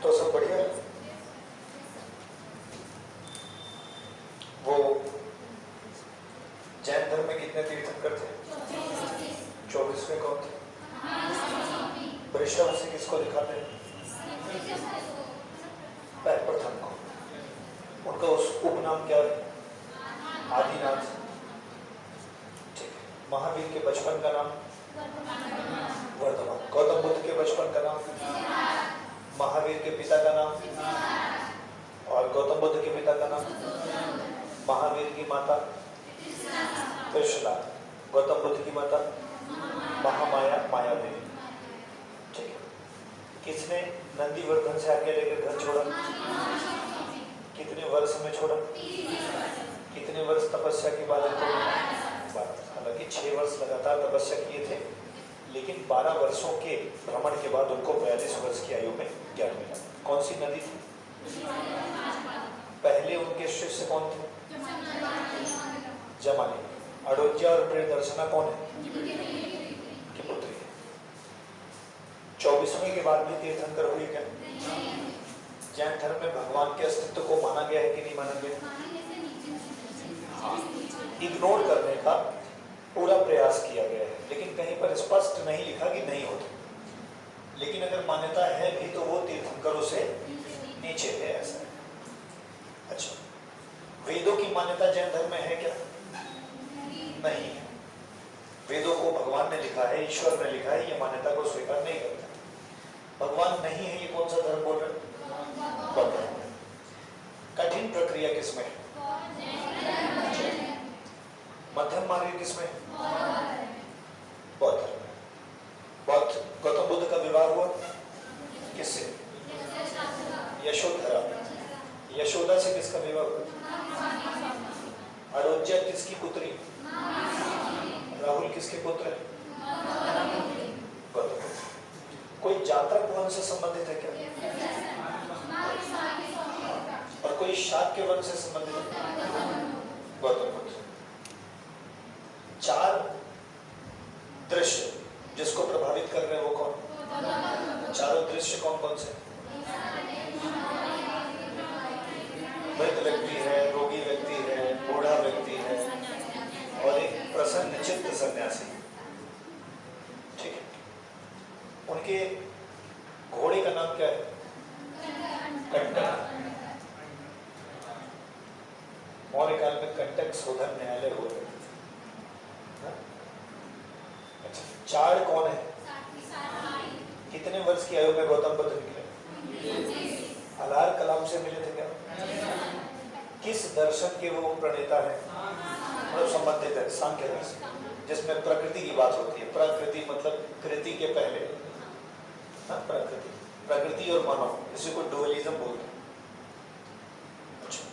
तो सब बढ़िया है। वो जैन धर्म में कितने तीर्थंकर थे? 24वें कौन थे? वृषभ किसको दिखाते हैं? प्रथम को। उनका उस उपनाम क्या है? आदिनाथ। ठीक है। महावीर के बचपन का नाम? वर्धमान। गौतम बुद्ध के बचपन का नाम? महावीर के पिता का नाम? और गौतम बुद्ध के पिता का नाम? महावीर की माता त्रिशला, गौतम बुद्ध की माता महामाया, माया देवी। ठीक है। किसने नंदीवर्धन से आगे लेकर घर छोड़ा? कितने वर्ष में छोड़ा? कितने वर्ष तपस्या के बाद? 12। हालांकि 6 वर्ष लगातार तपस्या किए थे, लेकिन 12 वर्षों के भ्रमण के बाद उनको 42 वर्ष की आयु में ज्ञान मिला। कौन सी नदी थी? पहले उनके शिष्य कौन थे? जमाली। अड़ोज्या और प्रियदर्शना कौन है? की पुत्री है। 24वें के बाद भी तीर्थंकर हुई क्या? जैन धर्म में भगवान के अस्तित्व को माना गया है कि नहीं माना गया? हाँ, इग्नोर करने का पूरा प्रयास किया गया है, लेकिन कहीं पर स्पष्ट नहीं लिखा कि नहीं होते। लेकिन अगर मान्यता है भी तो वो तीर्थंकरों से नीचे है, ऐसा है। अच्छा, वेदों की मान्यता जैन धर्म में है क्या? नहीं है। वेदों को भगवान ने लिखा है, ईश्वर ने लिखा है, ये मान्यता को स्वीकार नहीं करता। भगवान नहीं है, ये कौन सा धर्म बोल रहे? कठिन प्रक्रिया किसमें है? मध्यम मार्ग किसमें? बौद्ध धर्म। बौद्ध गौतम बुद्ध का विवाह हुआ किससे? यशोधरा। यशोदा से किसका विवाह हुआ? अड़ोज्या किसकी पुत्री? राहुल किसके पुत्र है? गौतम। कोई जातक वंश से संबंधित है क्या? और कोई शाक्य वंश से संबंधित है? गौतम बुद्ध। 4 दृश्य जिसको प्रभावित कर रहे हैं वो कौन? चारों दृश्य कौन कौन से? वृद्ध व्यक्ति है, रोगी व्यक्ति है, बूढ़ा व्यक्ति है और एक प्रसन्न चित्त सन्यासी। ठीक है। उनके घोड़े का नाम क्या है? कंटक। मौर्य काल में कंटक शोधन न्यायालय हुआ है। अच्छा, 4 कौन है? कितने वर्ष की आयु में गौतम बुद्ध निकले? अलार कलाम से मिले थे क्या? किस दर्शन के वो प्रणेता है? मतलब संबंधित है सांख्य दर्शन, जिसमें प्रकृति की बात होती है। प्रकृति मतलब कृति के पहले। हाँ, प्रकृति, प्रकृति और मानव, इसी को डुअलिज्म बोलते हैं। अच्छा,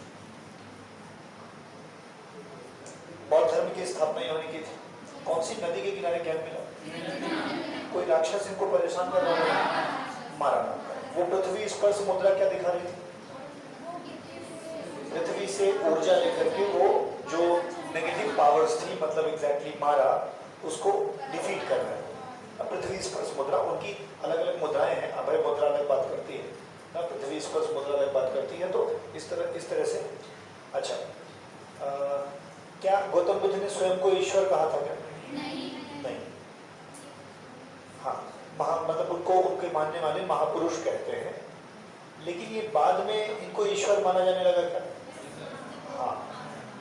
बौद्ध धर्म की स्थापना होने की थी। कौन सी नदी के किनारे ज्ञान मिला? कोई राक्षस इनको परेशान कर रहा है, मारा। वो पृथ्वी स्पर्श मुद्रा क्या दिखा रही थी? पृथ्वी से ऊर्जा लेकर के वो जो नेगेटिव पावर्स थी, मतलब एग्जैक्टली मारा, उसको डिफीट कर रहे हैं। अब पृथ्वी स्पर्श मुद्रा, उनकी अलग अलग मुद्राएं हैं। अभय मुद्रा अलग बात करती है ना, पृथ्वी स्पर्श मुद्रा अलग बात करती है। तो इस तरह से। अच्छा, क्या गौतम बुद्ध ने स्वयं को ईश्वर कहा था क्या? नहीं। हाँ, मतलब उनको उनके मानने वाले महापुरुष कहते हैं, लेकिन ये बाद में इनको ईश्वर माना जाने लगा क्या? हाँ।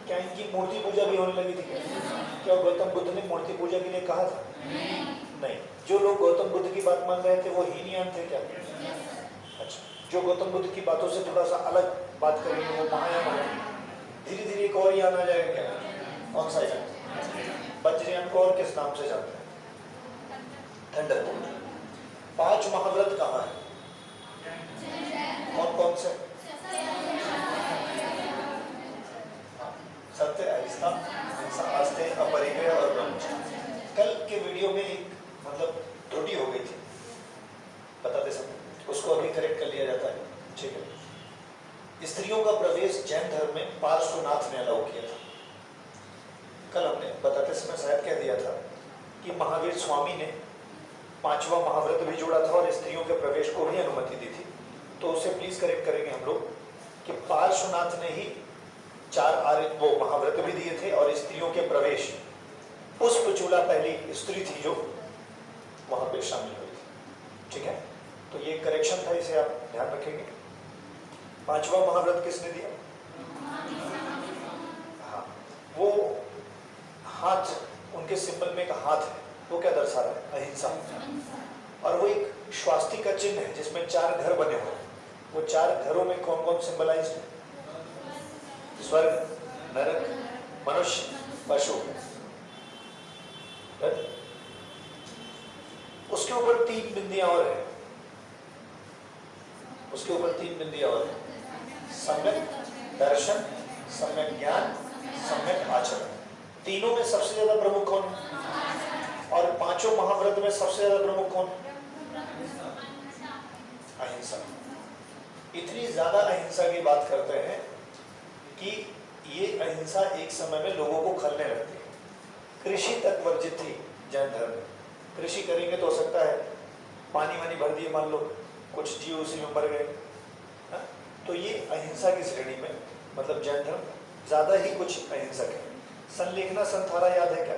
क्या इनकी मूर्ति पूजा भी होने लगी थी क्या? क्या गौतम बुद्ध ने मूर्ति पूजा के लिए कहा था? नहीं। जो लोग गौतम बुद्ध की बात मान रहे थे वो हीनयान थे क्या? अच्छा, जो गौतम बुद्ध की बातों से थोड़ा सा अलग बात करेंगे वो महायान है। धीरे धीरे एक और यान आ जाएगा क्या? कौन सा यान? वज्रयान को और किस नाम से जानते हैं? थंडरबोल्ट। 5 महाव्रत कहाँ है? कौन कौन से? सत्य, अहिंसा, आस्ते, अपरिग्रह और ब्रह्मचर्य। कल के वीडियो में एक मतलब त्रुटि हो गई थी बताते समय, उसको अभी करेक्ट कर लिया जाता है। ठीक है। स्त्रियों का प्रवेश जैन धर्म में पार्श्वनाथ ने अलाउ किया था। कल हमने बताते समय शायद कह दिया था कि महावीर स्वामी ने 5वां महाव्रत भी जोड़ा था और स्त्रियों के प्रवेश को भी अनुमति दी थी। तो उसे प्लीज करेक्ट करेंगे हम लोग कि पार्श्वनाथ ने ही 4 आर्य वो महाव्रत भी दिए थे और स्त्रियों के प्रवेश, पुष्पचूड़ा पहली स्त्री थी जो वहां पे शामिल हुई थी। ठीक है, तो ये करेक्शन था, इसे आप ध्यान रखेंगे। 5वां महाव्रत किसने दिया? हाँ, वो हाथ, उनके सिंबल में एक हाथ है, वो क्या दर्शा रहा है? अहिंसा। और वो एक स्वास्तिक का चिन्ह है जिसमें 4 घर बने हुए हैं। वो 4 घरों में कौन कौन सिंबलाइज है? स्वर्ग, नरक, मनुष्य, पशु। उसके ऊपर 3 बिंदियां और है, उसके ऊपर 3 बिंदियां और है। सम्यक दर्शन, सम्यक ज्ञान, सम्यक आचरण। तीनों में सबसे ज्यादा प्रमुख कौन? और 5 महाव्रत में सबसे ज्यादा प्रमुख कौन? अहिंसा। इतनी ज्यादा अहिंसा की बात करते हैं कि ये अहिंसा एक समय में लोगों को खलने लगती है। कृषि तक वर्जित थी जैन धर्म में। कृषि करेंगे तो हो सकता है पानी वानी भर दिए, मान लो कुछ जीव उसी में मर गए। तो ये अहिंसा की श्रेणी में, मतलब जैन धर्म ज्यादा ही कुछ अहिंसक है। संलेखना संथारा याद है क्या?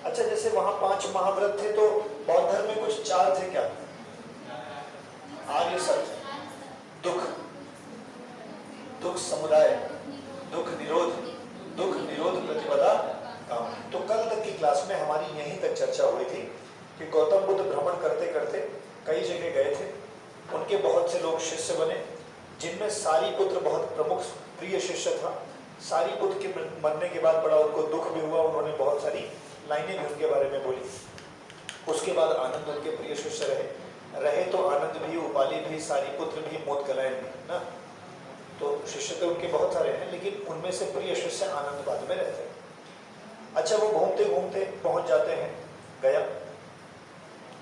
अच्छा, जैसे वहां 5 महाव्रत थे तो बौद्ध धर्म में कुछ 4 थे क्या? आर्य सत्य, दुख, दुख समुदाय, दुख निरोध, दुख निरोध प्रतिपदा, काम। तो कल तक की क्लास में हमारी यहीं तक चर्चा हुई थी कि गौतम बुद्ध भ्रमण करते करते कई जगह गए थे। उनके बहुत से लोग शिष्य बने, जिनमें सारीपुत्र बहुत प्रमुख प्रिय शिष्य था। सारीपुत्र के मरने के बाद बड़ा उनको दुख भी हुआ, उन्होंने बहुत सारी लाइनें भी उनके बारे में बोली। उसके बाद आनंद उनके प्रिय शिष्य रहे तो आनंद भी, उपाली भी, सारीपुत्र भी, मोदकलायन भी ना। तो शिष्य तो उनके बहुत सारे हैं, लेकिन उनमें से प्रिय शिष्य आनंद बाद में रहते हैं। अच्छा, वो घूमते घूमते पहुंच जाते हैं गया,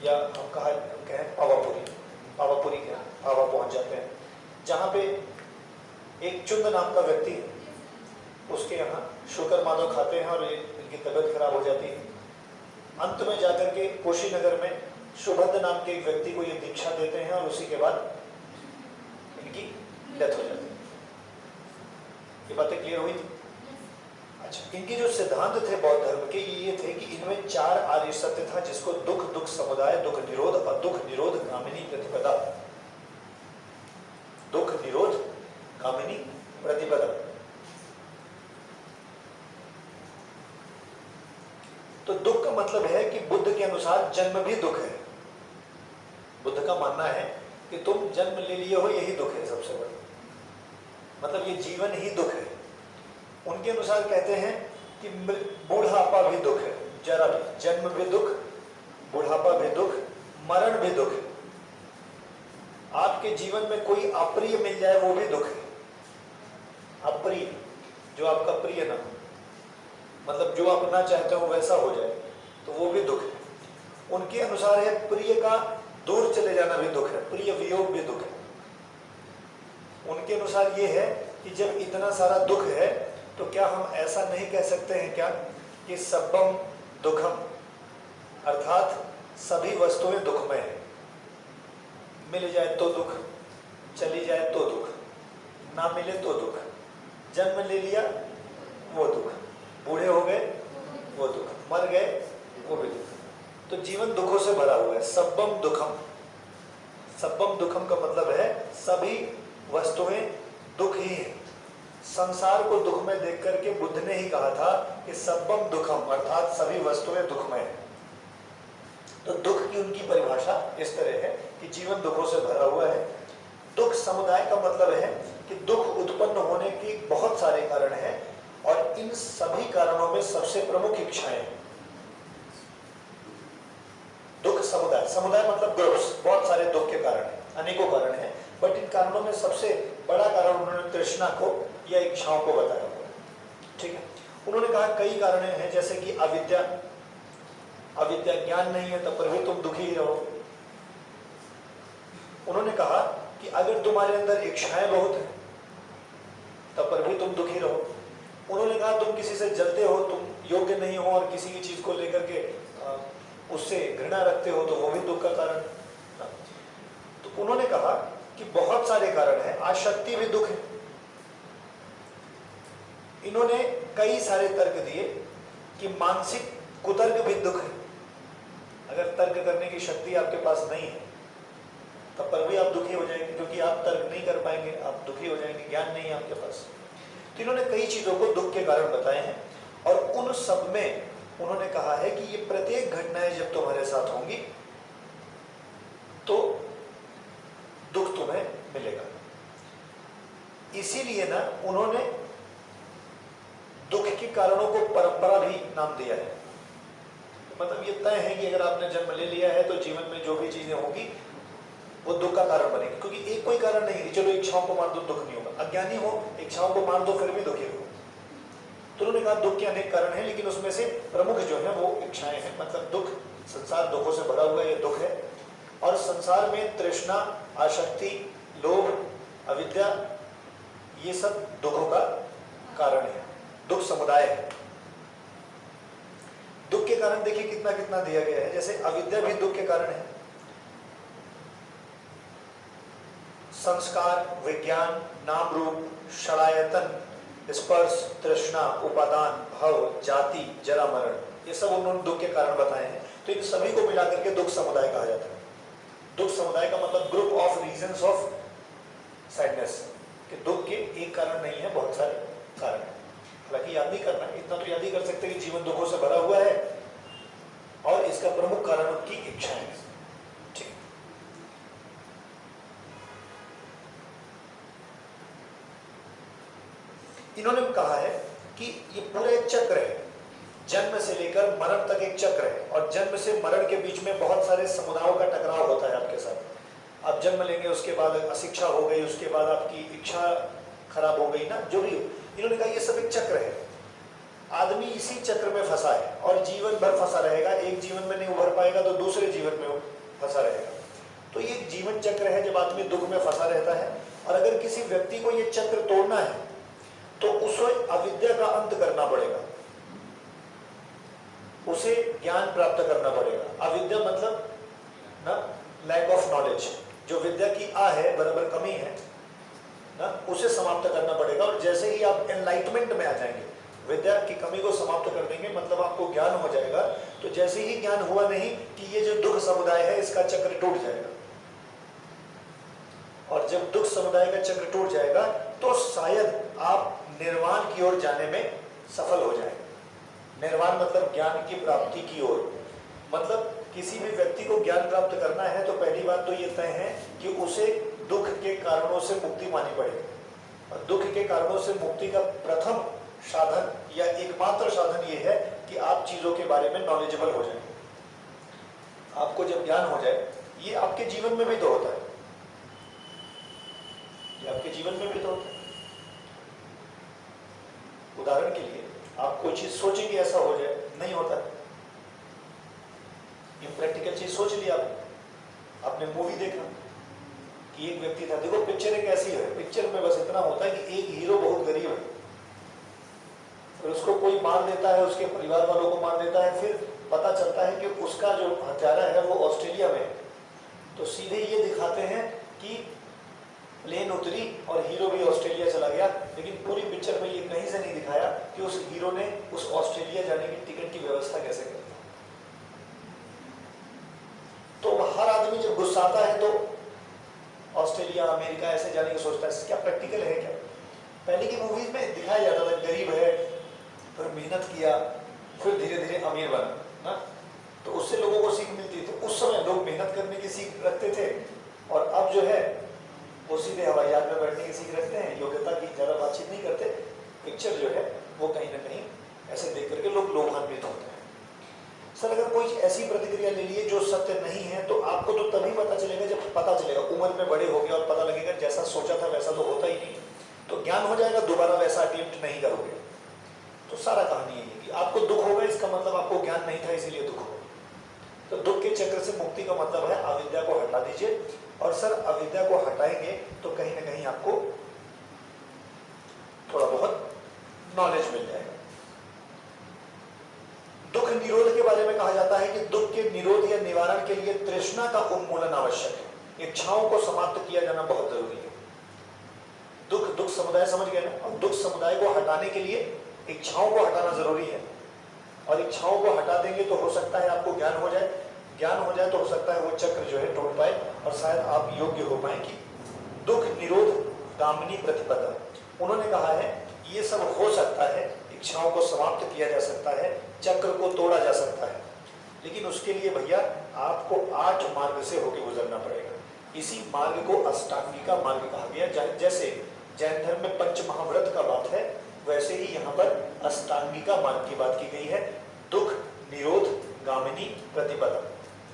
या हम कहें पावापुरी, पावापुरी क्या, पावा पहुंच जाते हैं, जहाँ पे एक चुंद नाम का व्यक्ति है। उसके यहाँ शुकर माधव खाते हैं और इनकी तबीयत खराब हो जाती है। अंत में जाकर के कुशीनगर में सुभद्र नाम के एक व्यक्ति को ये दीक्षा देते हैं और उसी के बाद इनकी डेथ हो जाती है। ये बातें क्लियर हुई थी? अच्छा, इनके जो सिद्धांत थे बौद्ध धर्म के ये थे कि इनमें 4 आर्य सत्य था, जिसको दुख, दुख समुदाय, दुख निरोध और दुख निरोध गामिनी प्रतिपदा। दुख निरोध गामिनी प्रतिपदा। तो दुख का मतलब है कि बुद्ध के अनुसार जन्म भी दुख है। बुद्ध का मानना है कि तुम जन्म ले लिए हो, यही दुख है सबसे बड़ा, मतलब ये जीवन ही दुख है। उनके अनुसार कहते हैं कि बुढ़ापा भी दुख है, जरा भी, जन्म भी दुख, बुढ़ापा भी दुख, मरण भी दुख है। आपके जीवन में कोई अप्रिय मिल जाए वो भी दुख है। अप्रिय, जो आपका प्रिय ना हो, मतलब जो आप ना चाहते हो वैसा हो जाए, तो वो भी दुख है। उनके अनुसार है प्रिय का दूर चले जाना भी दुख है, प्रिय वियोग भी दुख है। उनके अनुसार ये है कि जब इतना सारा दुख है तो क्या हम ऐसा नहीं कह सकते हैं क्या कि सब्बम दुखम, अर्थात सभी वस्तुएं दुखमय है। मिल जाए तो दुख, चली जाए तो दुख, ना मिले तो दुख, जन्म ले लिया वो दुख, बूढ़े हो गए वो दुख, मर गए वो भी दुख। तो जीवन दुखों से भरा हुआ है। सब्बम दुखम, सब्बम दुखम का मतलब है सभी वस्तुएं दुख ही है। संसार को दुख में देख करके बुद्ध ने ही कहा था कि सब्बम दुखम, अर्थात सभी वस्तुएं दुखमय है। तो दुख की उनकी परिभाषा इस तरह है कि जीवन दुखों से भरा हुआ है। दुख समुदाय का मतलब है कि दुख उत्पन्न होने के बहुत सारे कारण हैं और इन सभी कारणों में सबसे प्रमुख इच्छाएं हैं। दुख समुदाय, समुदाय मतलब ग्रुप्स, बहुत सारे दुख के कारण हैं, अनेकों कारण हैं, बट इन कारणों में सबसे बड़ा कारण उन्होंने तृष्णा को या इच्छाओं को बताया हुआ है। ठीक है, उन्होंने कहा कई कारण हैं, जैसे कि अविद्या, अविद्या ज्ञान नहीं है तब पर भी तुम दुखी ही रहो। उन्होंने कहा कि अगर तुम्हारे अंदर इच्छाएं बहुत हैं तब पर भी तुम दुखी रहो। उन्होंने कहा तुम किसी से जलते हो, तुम योग्य नहीं हो और किसी भी चीज को लेकर के उससे घृणा रखते हो तो वो भी दुख का कारण। तो उन्होंने कहा कि बहुत सारे कारण हैं, आसक्ति भी दुख है। इन्होंने कई सारे तर्क दिए कि मानसिक कुतर्क भी दुख है। अगर तर्क करने की शक्ति आपके पास नहीं है तब पर भी आप दुखी हो जाएंगे, क्योंकि आप तर्क नहीं कर पाएंगे, आप दुखी हो जाएंगे, ज्ञान नहीं है आपके पास। तो इन्होंने कई चीजों को दुख के कारण बताए हैं, और उन सब में उन्होंने कहा है कि ये प्रत्येक घटनाएं जब तुम्हारे साथ होंगी तो दुख तुम्हें मिलेगा। इसीलिए ना उन्होंने दुख के कारणों को परंपरा भी नाम दिया है। मतलब ये तय है कि अगर आपने जन्म ले लिया है तो जीवन में जो भी चीजें होंगी वो दुख का कारण बनेगी, क्योंकि एक कोई कारण नहीं है चलो इच्छाओं को मार दो दुख नहीं होगा। अज्ञानी हो इच्छाओं को मार दो फिर भी दुखी हो। तो उन्होंने कहा दुख के अनेक कारण हैं, लेकिन उसमें से प्रमुख जो है वो इच्छाएं हैं। मतलब दुख, संसार दुखों से भरा हुआ ये दुख है, और संसार में तृष्णा, आसक्ति, लोभ, अविद्या, ये सब दुखों का कारण है, दुख समुदाय है। दुख के कारण देखिए कितना कितना दिया गया है। जैसे अविद्या भी दुख के कारण है। संस्कार, विज्ञान, नाम रूप, षडायतन, स्पर्श, तृष्णा, उपादान, भव, जाति, जरा, मरण, ये सब उन्होंने दुख के कारण बताए हैं। तो इन सभी को मिलाकर के दुख समुदाय कहा जाता है। दुख समुदाय का मतलब group of reasons of sadness, कि दुख के एक कारण नहीं है, बहुत सारे कारण है। हालांकि याद नहीं करना, इतना तो याद ही कर सकते कि जीवन दुखों से भरा हुआ है और इसका प्रमुख कारण उनकी इच्छा है। ठीक, इन्होंने कहा है कि ये पूरा एक चक्र है, जन्म से लेकर मरण तक एक चक्र है, और जन्म से मरण के बीच में बहुत सारे समुदायों का टकराव होता है आपके साथ। आप जन्म लेंगे, उसके बाद अशिक्षा हो गई, उसके बाद आपकी इच्छा खराब हो गई ना, जो भी हो। इन्होंने कहा ये सब एक चक्र है, आदमी इसी चक्र में फंसा है और जीवन भर फंसा रहेगा। एक जीवन में नहीं उभर पाएगा तो दूसरे जीवन में फंसा रहेगा। तो ये जीवन चक्र है जब आदमी दुख में फंसा रहता है। और अगर किसी व्यक्ति को ये चक्र तोड़ना है तो उसे अविद्या का अंत करना पड़ेगा, उसे ज्ञान प्राप्त करना पड़ेगा। अविद्या मतलब ना लैक ऑफ नॉलेज, जो विद्या की आ है बराबर कमी है ना, उसे समाप्त करना पड़ेगा। और जैसे ही आप एनलाइटमेंट में आ जाएंगे, विद्या की कमी को समाप्त कर देंगे, मतलब आपको ज्ञान हो जाएगा, तो जैसे ही ज्ञान हुआ नहीं कि ये जो दुख समुदाय है इसका चक्र टूट जाएगा। और जब दुख समुदाय का चक्र टूट जाएगा तो शायद आप निर्वाण की ओर जाने में सफल हो जाएंगे। निर्वाण मतलब ज्ञान की प्राप्ति की ओर। मतलब किसी भी व्यक्ति को ज्ञान प्राप्त करना है तो पहली बात तो ये तय है कि उसे दुख के कारणों से मुक्ति पानी पड़ेगी। और दुख के कारणों से मुक्ति का प्रथम साधन या एकमात्र साधन ये है कि आप चीजों के बारे में नॉलेजेबल हो जाए। आपको जब ज्ञान हो जाए, ये आपके जीवन में भी तो होता है, ये आपके जीवन में भी तो होता है। उदाहरण के लिए आप कोई चीज सोचेंगे ऐसा हो जाए, नहीं होता है। इम्प्रैक्टिकल चीज सोच लिया आपने मूवी देखा कि एक व्यक्ति था, देखो पिक्चर एक ऐसी है, पिक्चर में बस इतना होता है कि एक हीरो बहुत गरीब है और उसको कोई मार देता है, उसके परिवार वालों को मार देता है, फिर पता चलता है कि उसका जो हत्यारा है वो ऑस्ट्रेलिया में है। तो सीधे ये दिखाते हैं कि प्लेन उतरी और हीरो भी ऑस्ट्रेलिया चला गया, लेकिन पूरी पिक्चर में ये कहीं से नहीं दिखाया कि उस हीरो ने उस ऑस्ट्रेलिया जाने की टिकट की व्यवस्था कैसे करी। तो हर आदमी जब गुस्साता है तो ऑस्ट्रेलिया, अमेरिका ऐसे जाने की सोचता है। क्या प्रैक्टिकल है क्या? पहले की मूवीज में दिखाया जाता था गरीब है, फिर मेहनत किया, फिर धीरे धीरे अमीर बना ना, तो उससे लोगों को सीख मिलती थी। तो उस समय लोग मेहनत करने की सीख रखते थे, और अब जो है वो सीधे हवाई जहाज में बैठने की सीख रखते हैं, योग्यता की ज़्यादा बातचीत नहीं करते। पिक्चर जो है वो कहीं ना कहीं ऐसे देख करके लोग लोभान्वित होते हैं। सर अगर कोई ऐसी प्रतिक्रिया ले लिए जो सत्य नहीं है, तो आपको तो तभी पता चलेगा जब पता चलेगा, उम्र में बड़े हो गए और पता लगेगा जैसा सोचा था वैसा तो होता ही नहीं, तो ज्ञान हो जाएगा, दोबारा वैसा अटेम्प्ट नहीं करोगे। तो सारा कहानी यही है कि आपको दुख होगा, इसका मतलब आपको ज्ञान नहीं था इसीलिए दुख होगा। तो दुख के चक्र से मुक्ति का मतलब है अविद्या को हटा दीजिए। और सर अविद्या को हटाएंगे तो कहीं ना कहीं आपको थोड़ा बहुत नॉलेज मिल जाएगा। दुख निरोध के बारे में कहा जाता है कि दुख के निरोध या निवारण के लिए तृष्णा का उन्मूलन आवश्यक है। इच्छाओं को समाप्त किया जाना बहुत जरूरी है। दुख समुदाय समझ गए ना, और दुख समुदाय को हटाने के लिए इच्छाओं को हटाना जरूरी है, और इच्छाओं को हटा देंगे तो हो सकता है आपको ज्ञान हो जाए, ज्ञान हो जाए तो हो सकता है वो चक्र जो है टूट पाए और शायद आप योग्य हो पाए कि दुख निरोध गामिनी प्रतिपदा। उन्होंने कहा है ये सब हो सकता है, इच्छाओं को समाप्त किया जा सकता है, चक्र को तोड़ा जा सकता है, लेकिन उसके लिए भैया आपको 8 मार्ग से होकर गुजरना पड़ेगा। इसी मार्ग को अष्टांगिका मार्ग कहा गया। जैसे जैन धर्म में पंच महाव्रत का बात है, वैसे ही यहाँ पर अष्टांगिका मार्ग की बात की गई है। दुख निरोध गामिनी प्रतिपदा,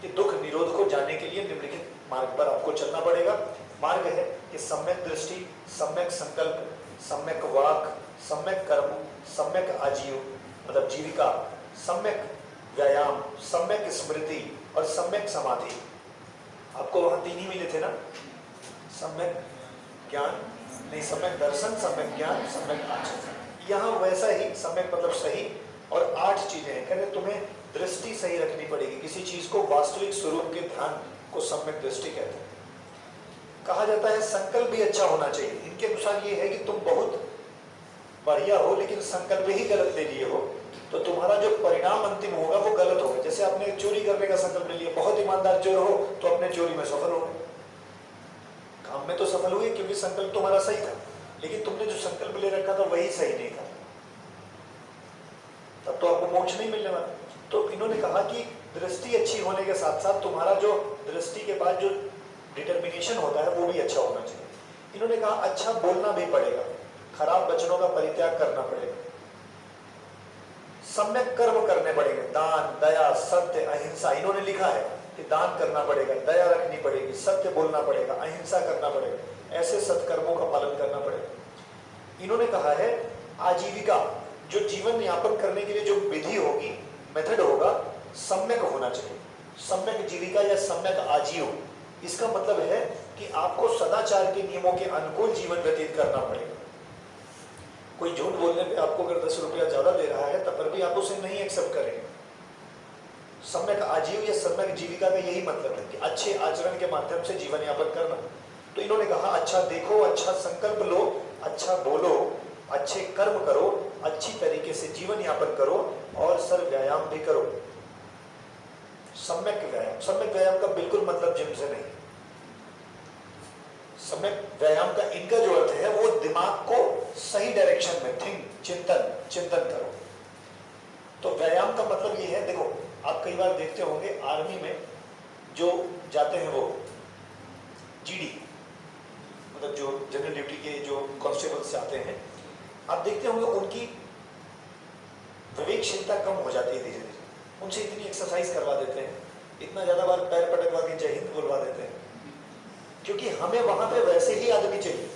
कि दुख निरोध को जानने के लिए निम्नलिखित मार्ग पर आपको चलना पड़ेगा। मार्ग है कि सम्यक दृष्टि, सम्यक संकल्प, सम्यक वाक, सम्यक कर्म, सम्यक आजीव मतलब जीविका, सम्यक व्यायाम, सम्यक स्मृति और सम्यक समाधि। आपको वहां 3 ही मिले थे ना, सम्यक ज्ञान नहीं, सम्यक दर्शन, सम्यक ज्ञान, सम्यक आचरण। यहाँ वैसा ही सम्यक मतलब सही, और 8 चीजें हैं। कहते तुम्हें दृष्टि सही रखनी पड़ेगी, किसी चीज को वास्तविक स्वरूप के ध्यान को सम्यक दृष्टि कहते हैं। कहा जाता है संकल्प भी अच्छा होना चाहिए। इनके अनुसार ये है कि तुम बहुत बढ़िया हो लेकिन संकल्प ही गलत ले लिए हो तो तुम्हारा जो परिणाम अंतिम होगा वो गलत होगा। जैसे आपने चोरी करने का संकल्प ले लिया, बहुत ईमानदार चोर हो तो अपने चोरी में सफल हो गए, काम में तो सफल हुए क्योंकि संकल्प तुम्हारा सही था, लेकिन तुमने जो संकल्प ले रखा था वही सही नहीं था, तब तो आपको मोक्ष नहीं मिलने वाला। तो इन्होंने कहा कि दृष्टि अच्छी होने के साथ साथ तुम्हारा जो दृष्टि के बाद जो डिटर्मिनेशन होता है वो भी अच्छा होना चाहिए। इन्होंने कहा अच्छा बोलना भी पड़ेगा, खराब वचनों का परित्याग करना पड़ेगा, सम्यक कर्म करने पड़ेंगे, दान दया सत्य अहिंसा। इन्होंने लिखा है कि दान करना पड़ेगा, दया रखनी पड़ेगी, सत्य बोलना पड़ेगा, अहिंसा करना पड़ेगा, ऐसे सत्कर्मों का पालन करना पड़ेगा। इन्होंने कहा है आजीविका, जो जीवन यापन करने के लिए जो विधि होगी, मेथड होगा, सम्यक होना चाहिए। सम्यक जीविका या सम्यक आजीव, इसका मतलब है कि आपको सदाचार के नियमों के अनुकूल जीवन व्यतीत करना पड़ेगा। कोई झूठ बोलने पे आपको अगर 10 रुपया ज्यादा दे रहा है तब पर भी आप उसे नहीं एक्सेप्ट करेंगे। सम्यक आजीव या सम्यक जीविका का यही मतलब है कि अच्छे आचरण के माध्यम से जीवन यापन करना। तो इन्होंने कहा अच्छा देखो, अच्छा संकल्प लो, अच्छा बोलो, अच्छे कर्म करो, अच्छी तरीके से जीवन यापन करो और सर व्यायाम भी करो। सम्यक व्यायाम, सम्यक व्यायाम का बिल्कुल मतलब जिम से नहीं। सम्यक व्यायाम का इनका जो अर्थ है वो दिमाग को सही डायरेक्शन में चिंतन करो। तो व्यायाम का मतलब ये है, देखो आप कई बार देखते होंगे आर्मी में जो जाते हैं वो जीडी मतलब जो जनरल ड्यूटी के जो कांस्टेबल्स जाते हैं, आप देखते होंगे उनकी विवेकशीलता कम हो जाती है धीरे धीरे। उनसे इतनी एक्सरसाइज करवा देते हैं, इतना ज्यादा बार पैर पटकवा के जय हिंद बोलवा देते हैं, क्योंकि हमें वहां पे वैसे ही आदमी चाहिए।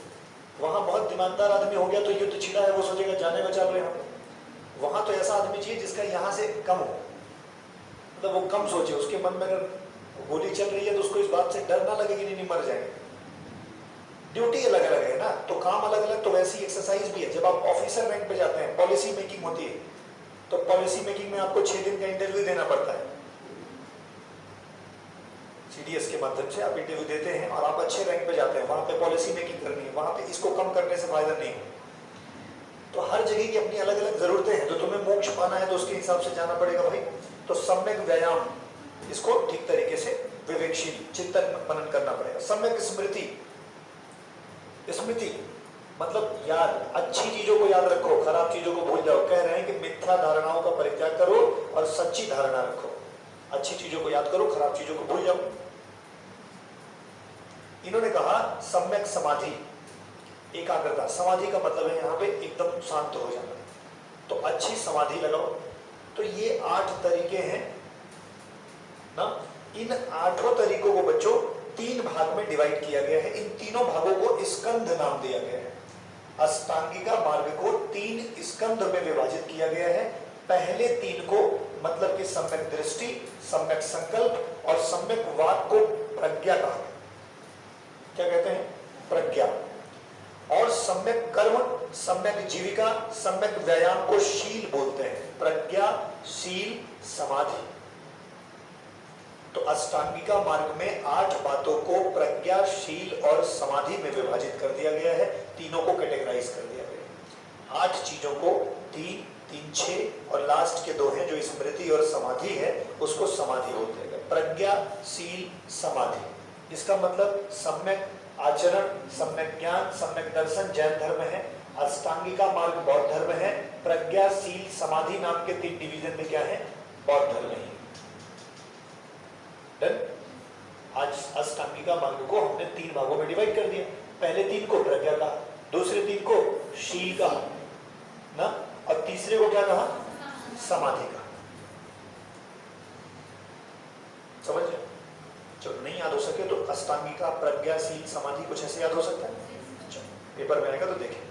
वहां बहुत ईमानदार आदमी हो गया तो युद्ध छिड़ा है, वो सोचेगा जाने बचा लो यहाँ। वहां तो ऐसा आदमी चाहिए जिसका यहाँ से कम हो, मतलब वो कम सोचे, उसके मन में अगर गोली चल रही है तो उसको इस बात से डर ना लगे कि नहीं मर जाएंगे। ड्यूटी अलग अलग है ना, तो काम अलग अलग, तो वैसी एक्सरसाइज भी है। जब आप ऑफिसर रैंक पे जाते हैं, पॉलिसी मेकिंग होती है, तो पॉलिसी मेकिंग में आपको 6 दिन का इंटरव्यू देना पड़ता है। सीडीएस के माध्यम से आप इंटरव्यू देते हैं और आप अच्छे रैंक पे जाते हैं, वहां पे पॉलिसी मेकिंग करनी है, वहां पे इसको कम करने से फायदा नहीं है। तो हर जगह की अपनी अलग अलग जरूरतें हैं, तो तुम्हें मोक्ष पाना है तो उसके हिसाब से जाना पड़ेगा भाई। तो सम्यक व्यायाम, इसको ठीक तरीके से विवेकशील चिंतन मनन करना पड़ेगा। सम्यक स्मृति, स्मृति मतलब याद, अच्छी चीजों को याद रखो, खराब चीजों को भूल जाओ। कह रहे हैं कि मिथ्या धारणाओं का परित्याग करो और सच्ची धारणा रखो। अच्छी चीजों को याद करो, खराब चीजों को भूल जाओ। इन्होंने कहा सम्यक समाधि, एकाग्रता। समाधि का मतलब है यहाँ पे एकदम शांत हो जाना, तो अच्छी समाधि लगाओ। तो ये 8 तरीके हैं ना। इन 8 तरीकों को बच्चों 3 भाग में डिवाइड किया गया है। इन तीनों भागों को स्कंध नाम दिया गया है। अष्टांगिका मार्ग को 3 स्कंध में विभाजित किया गया है। पहले 3 को मतलब कि सम्यक दृष्टि, सम्यक संकल्प और सम्यक वाक को प्रज्ञा कहा। क्या कहते हैं? प्रज्ञा। और सम्यक कर्म, सम्यक जीविका, सम्यक व्यायाम को शील बोलते हैं। प्रज्ञा, शील, समाधि। तो अष्टांगिका मार्ग में 8 बातों को प्रज्ञा प्रज्ञाशील और समाधि में विभाजित कर दिया गया है, तीनों को कैटेगराइज कर दिया गया है। 8 चीजों को 3, 3, 6 और लास्ट के 2 हैं जो स्मृति और समाधि है, उसको समाधि बोलते हैं। प्रज्ञाशील समाधि, इसका मतलब सम्यक आचरण, सम्यक ज्ञान, सम्यक दर्शन जैन धर्म है, अष्टांगिका मार्ग बौद्ध धर्म है, प्रज्ञाशील समाधि नाम के 3 डिवीजन में क्या है, बौद्ध धर्म है। डन। आज अष्टांगिका मार्ग को हमने 3 भागों में डिवाइड कर दिया। पहले 3 को प्रज्ञा कहा, दूसरे 3 को शील कहा ना, और तीसरे को क्या कहा, समाधि कहा। समझ गए? चलो नहीं याद हो सके तो अष्टांगिका, प्रज्ञाशील, समाधि कुछ ऐसे याद हो सकता है। चलो पेपर में आएगा तो देखें।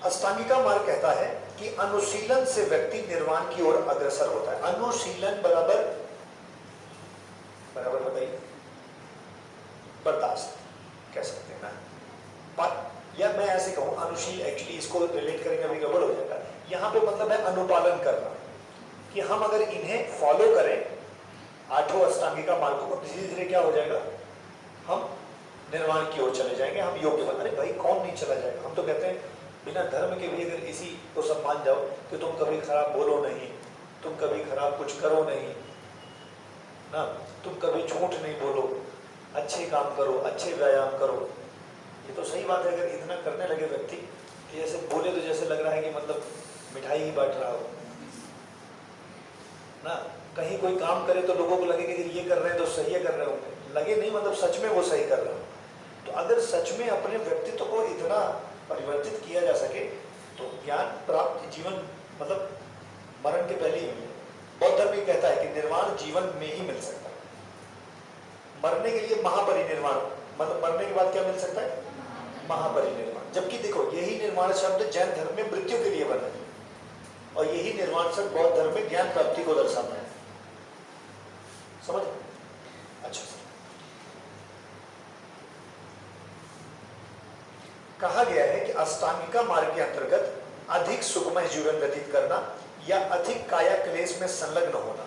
अष्टांगिका मार्ग कहता है कि अनुशीलन से व्यक्ति निर्वाण की ओर अग्रसर होता है। अनुशीलन बराबर बताइए, बर्दाश्त कह सकते हैं ना, पर या मैं ऐसे कहूं अनुशील, एक्चुअली इसको रिलेट करेंगे अभी गड़बड़ हो जाएगा। यहाँ पे मतलब है अनुपालन करना, कि हम अगर इन्हें फॉलो करें 8 अष्टांगिका मार्गों को, धीरे धीरे क्या हो जाएगा, हम निर्वाण की ओर चले जाएंगे, हम योग्य बन। अरे भाई कौन नहीं चला जाएगा, हम तो कहते हैं बिना धर्म के भी अगर इसी को सब मान जाओ कि तुम कभी खराब बोलो नहीं, तुम कभी खराब कुछ करो नहीं ना, तुम कभी झूठ नहीं बोलो, अच्छे काम करो, अच्छे व्यायाम करो, ये तो सही बात है। अगर इतना करने लगे व्यक्ति कि जैसे बोले तो जैसे लग रहा है कि मतलब मिठाई ही बांट रहा हो ना, कहीं कोई काम करे तो लोगों को लगे कि ये कर रहे हैं तो सही है कर रहे होंगे, लगे नहीं मतलब सच में वो सही कर रहे हो। तो अगर सच में अपने व्यक्तित्व को इतना परिवर्तित किया जा सके तो ज्ञान प्राप्त जीवन मतलब मरण के पहले ही मिले। बौद्ध धर्म ये कहता है कि निर्वाण जीवन में ही मिल सकता है, मरने के लिए महापरिनिर्वाण, मतलब मरने के बाद क्या मिल सकता है, महापरिनिर्वाण। जबकि देखो यही निर्वाण शब्द जैन धर्म में मृत्यु के लिए बना है, और यही निर्वाण शब्द बौद्ध धर्म में ज्ञान प्राप्ति को दर्शाता है। समझ? अच्छा सर, कहा गया है कि अष्टांगिका मार्ग के अंतर्गत अधिक सुखमय जीवन व्यतीत करना या अधिक काया क्लेश में संलग्न होना,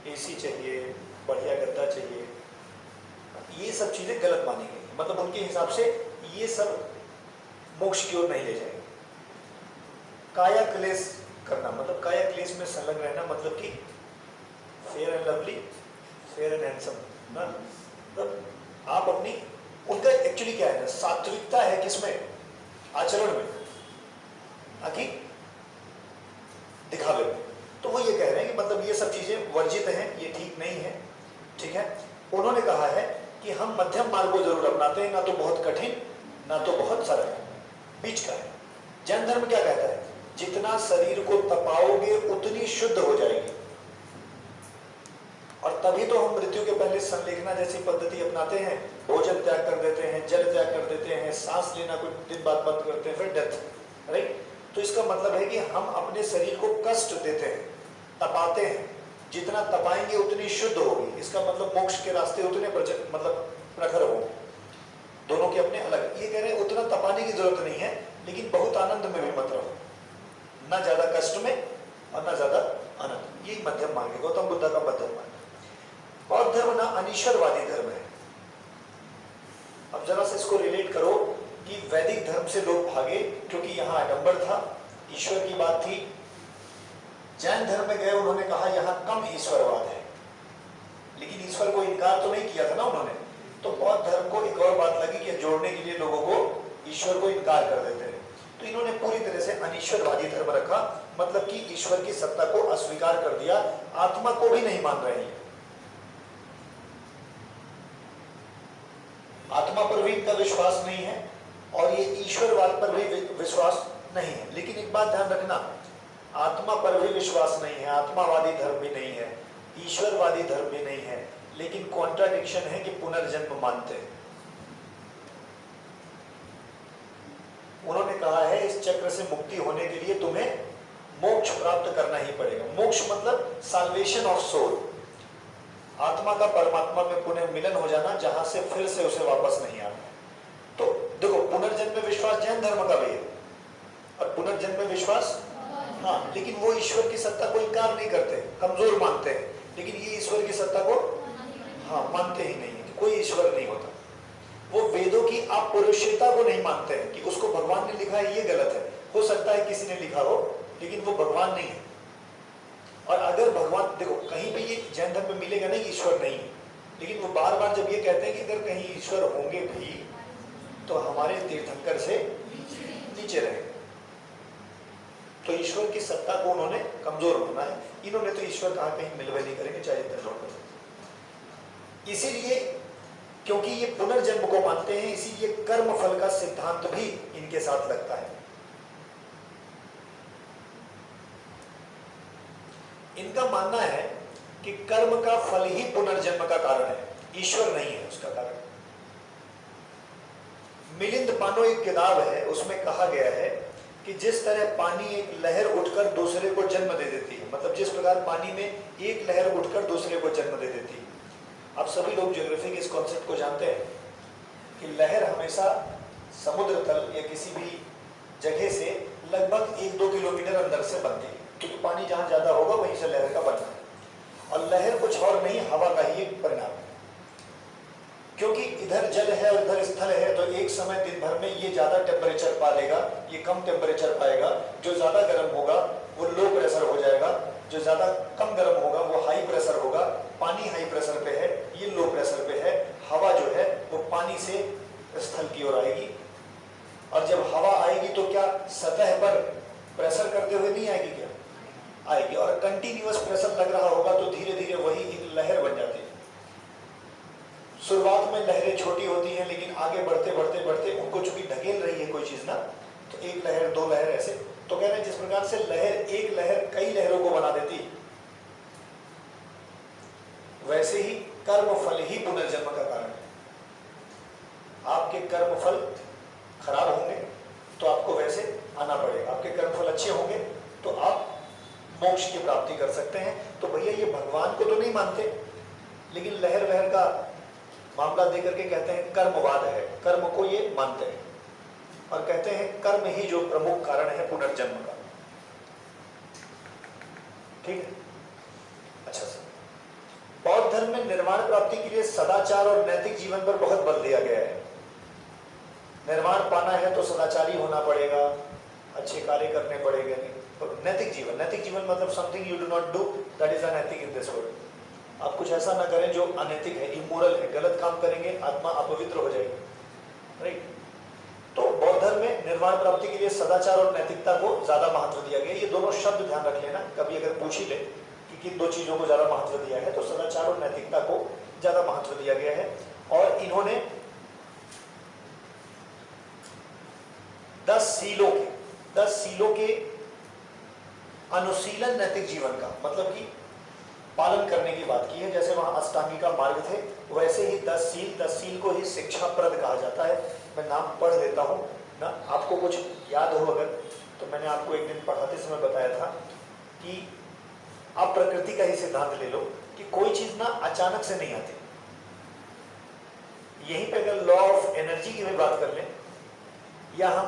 एसी चाहिए, बढ़िया गद्दा चाहिए, ये सब चीजें गलत मानी गई। मतलब उनके हिसाब से ये सब मोक्ष की ओर नहीं ले जाएंगे। काया क्लेश करना मतलब काया क्लेश में संलग्न रहना मतलब कि fair and lovely, fair and handsome ना, मतलब आप अपनी, उनका एक्चुअली क्या है ना, सात्विकता है किसमें, आचरण में, आखिर दिखावे में। तो वो ये कह रहे हैं कि मतलब ये सब चीजें वर्जित हैं, ये ठीक नहीं है। ठीक है, उन्होंने कहा है कि हम मध्यम मार्ग को जरूर अपनाते हैं, ना तो बहुत कठिन ना तो बहुत सरल, बीच का है। जैन धर्म क्या कहता है, जितना शरीर को तपाओगे उतनी शुद्ध हो जाएगी, और तभी तो हम मृत्यु के पहले संलेखना जैसी पद्धति अपनाते हैं, भोजन त्याग कर देते हैं, जल त्याग कर देते हैं, सांस लेना कुछ दिन बाद बंद करते हैं, फिर डेथ। राइट? तो इसका मतलब है कि हम अपने शरीर को कष्ट देते हैं, तपाते हैं, जितना तपाएंगे उतनी शुद्ध होगी। इसका मतलब मोक्ष के रास्ते उतने मतलब प्रखर होंगे। दोनों के अपने अलग, ये कह रहे हैं उतना तपाने की जरूरत नहीं है, लेकिन बहुत आनंद में भी मत रहो, ना ज्यादा कष्ट में और ना ज्यादा आनंद। यही मध्यम मार्ग है, गौतम बुद्ध का मध्यम मार्ग। बौद्ध धर्म ना अनिश्वरवादी धर्म है। अब जरा से इसको रिलेट करो कि वैदिक धर्म से लोग भागे क्योंकि यहाँ आडंबर था, ईश्वर की बात थी। जैन धर्म में गए, उन्होंने कहा यहाँ कम ईश्वरवाद है, लेकिन ईश्वर को इनकार तो नहीं किया था ना उन्होंने। तो बौद्ध धर्म को एक और बात लगी कि जोड़ने के लिए लोगों को ईश्वर को इनकार कर देते हैं, तो इन्होंने पूरी तरह से अनिश्वरवादी धर्म रखा, मतलब कि ईश्वर की सत्ता को अस्वीकार कर दिया, आत्मा को भी नहीं मान रहे हैं, आत्मा पर भी इनका विश्वास नहीं है और ये ईश्वरवाद पर भी विश्वास नहीं है। लेकिन एक बात ध्यान रखना, आत्मा पर भी विश्वास नहीं है, आत्मावादी धर्म भी नहीं है, ईश्वरवादी धर्म भी नहीं है, लेकिन कॉन्ट्राडिक्शन है कि पुनर्जन्म मानते हैं। उन्होंने कहा है इस चक्र से मुक्ति होने के लिए तुम्हें मोक्ष प्राप्त करना ही पड़ेगा। मोक्ष मतलब साल्वेशन ऑफ सोल, आत्मा का परमात्मा में पुनः मिलन हो जाना, जहां से फिर से उसे वापस नहीं आना। तो देखो, पुनर्जन्म में विश्वास जैन धर्म का भी है, और पुनर्जन्म में विश्वास, हाँ, लेकिन वो ईश्वर की सत्ता को इनकार नहीं करते, कमजोर मानते हैं, लेकिन ये ईश्वर की सत्ता को हाँ मानते ही नहीं है कि कोई ईश्वर नहीं होता। वो वेदों की अपौरुषेयता को नहीं मानते हैं कि उसको भगवान ने लिखा है, ये गलत है। हो सकता है किसी ने लिखा हो, लेकिन वो भगवान नहीं है। और अगर भगवान, देखो कहीं पे ये जैन धर्म में मिलेगा नहीं कि ईश्वर नहीं है, लेकिन वो बार बार जब ये कहते हैं कि अगर कहीं ईश्वर होंगे भी तो हमारे तीर्थंकर से नीचे रहे, तो ईश्वर की सत्ता को उन्होंने कमजोर होना है। इन्होंने तो ईश्वर कहाँ कहीं मिलवे नहीं करेंगे, चाहे जितने लोग करें। इसीलिए क्योंकि ये पुनर्जन्म को मानते हैं, इसीलिए कर्म फल का सिद्धांत भी इनके साथ लगता है। इनका मानना है कि कर्म का फल ही पुनर्जन्म का कारण है, ईश्वर नहीं है उसका कारण। मिलिंद पानो एक किताब है, उसमें कहा गया है कि जिस तरह पानी एक लहर उठकर दूसरे को जन्म दे देती है, मतलब जिस प्रकार पानी में एक लहर उठकर दूसरे को जन्म दे देती है। आप सभी लोग ज्योग्राफी के इस कॉन्सेप्ट को जानते हैं कि लहर हमेशा समुद्र तल या किसी भी जगह से लगभग 1-2 किलोमीटर अंदर से बनती है, क्योंकि पानी जहां ज्यादा होगा वहीं से लहर का बनना है। और लहर कुछ और नहीं, हवा का ही एक परिणाम है। क्योंकि इधर जल है और इधर स्थल है, तो एक समय दिन भर में ये ज्यादा टेम्परेचर पा लेगा, ये कम टेम्परेचर पाएगा। जो ज्यादा गर्म होगा वो लो प्रेशर हो जाएगा, जो ज्यादा कम गर्म होगा वो हाई प्रेशर होगा। पानी हाई प्रेशर पे है, ये लो प्रेशर पे है। हवा जो है वो पानी से स्थल की ओर आएगी, और जब हवा आएगी तो क्या सतह पर प्रेशर करते हुए नहीं आएगी, क्या आएगी। और कंटिन्यूअस प्रेशर लग रहा होगा तो धीरे धीरे वही एक लहर बन जाती है। शुरुआत में लहरें छोटी होती हैं, लेकिन आगे बढ़ते बढ़ते बढ़ते उनको चूंकि ढकेल रही है कोई चीज ना, तो एक लहर, 2 लहर ऐसे। तो कह रहे हैं जिस प्रकार से लहर, एक लहर कई लहरों को बना देती, वैसे ही कर्म फल ही पुनर्जन्म का कारण है। आपके कर्म फल खराब होंगे तो आपको वैसे आना पड़ेगा, आपके कर्म फल अच्छे होंगे तो आप मोक्ष की प्राप्ति कर सकते हैं। तो भैया ये भगवान को तो नहीं मानते, लेकिन लहर वहर का मामला देकर के कहते हैं कर्मवाद है, कर्म को ये मानते हैं और कहते हैं कर्म ही जो प्रमुख कारण है पुनर्जन्म का। ठीक है, अच्छा सर। बौद्ध धर्म में निर्वाण प्राप्ति के लिए सदाचार और नैतिक जीवन पर बहुत बल दिया गया है। निर्वाण पाना है तो सदाचारी होना पड़ेगा, अच्छे कार्य करने पड़ेंगे। तो नैतिक जीवन, नैतिक जीवन मतलब something you do not do that is अनैतिक इन दिस वर्ल्ड। आप कुछ ऐसा ना करें जो अनैतिक है, इमोरल है, गलत काम करेंगे आत्मा अपवित्र हो जाएगी, राइट। तो बौद्ध धर्म में निर्वाण प्राप्ति के लिए सदाचार और नैतिकता को ज्यादा महत्व दिया गया। ये दोनों शब्द ध्यान रख लेना, कभी अगर पूछ ही ले कि किन 2 चीजों को ज्यादा महत्व दिया है, तो सदाचार और नैतिकता को ज्यादा महत्व दिया गया है। और इन्होंने 10 सीलों के अनुशीलन नैतिक जीवन का मतलब कि पालन करने की बात की है। जैसे वहां अष्टांगी का मार्ग थे, वैसे ही 10 सील को ही शिक्षाप्रद कहा जाता है। मैं नाम पढ़ देता हूं ना, आपको कुछ याद हो अगर, तो मैंने आपको एक दिन पढ़ाते समय बताया था कि आप प्रकृति का ही सिद्धांत ले लो कि कोई चीज ना अचानक से नहीं आती। यहीं पे अगर लॉ ऑफ एनर्जी की भी बात कर लें, या हम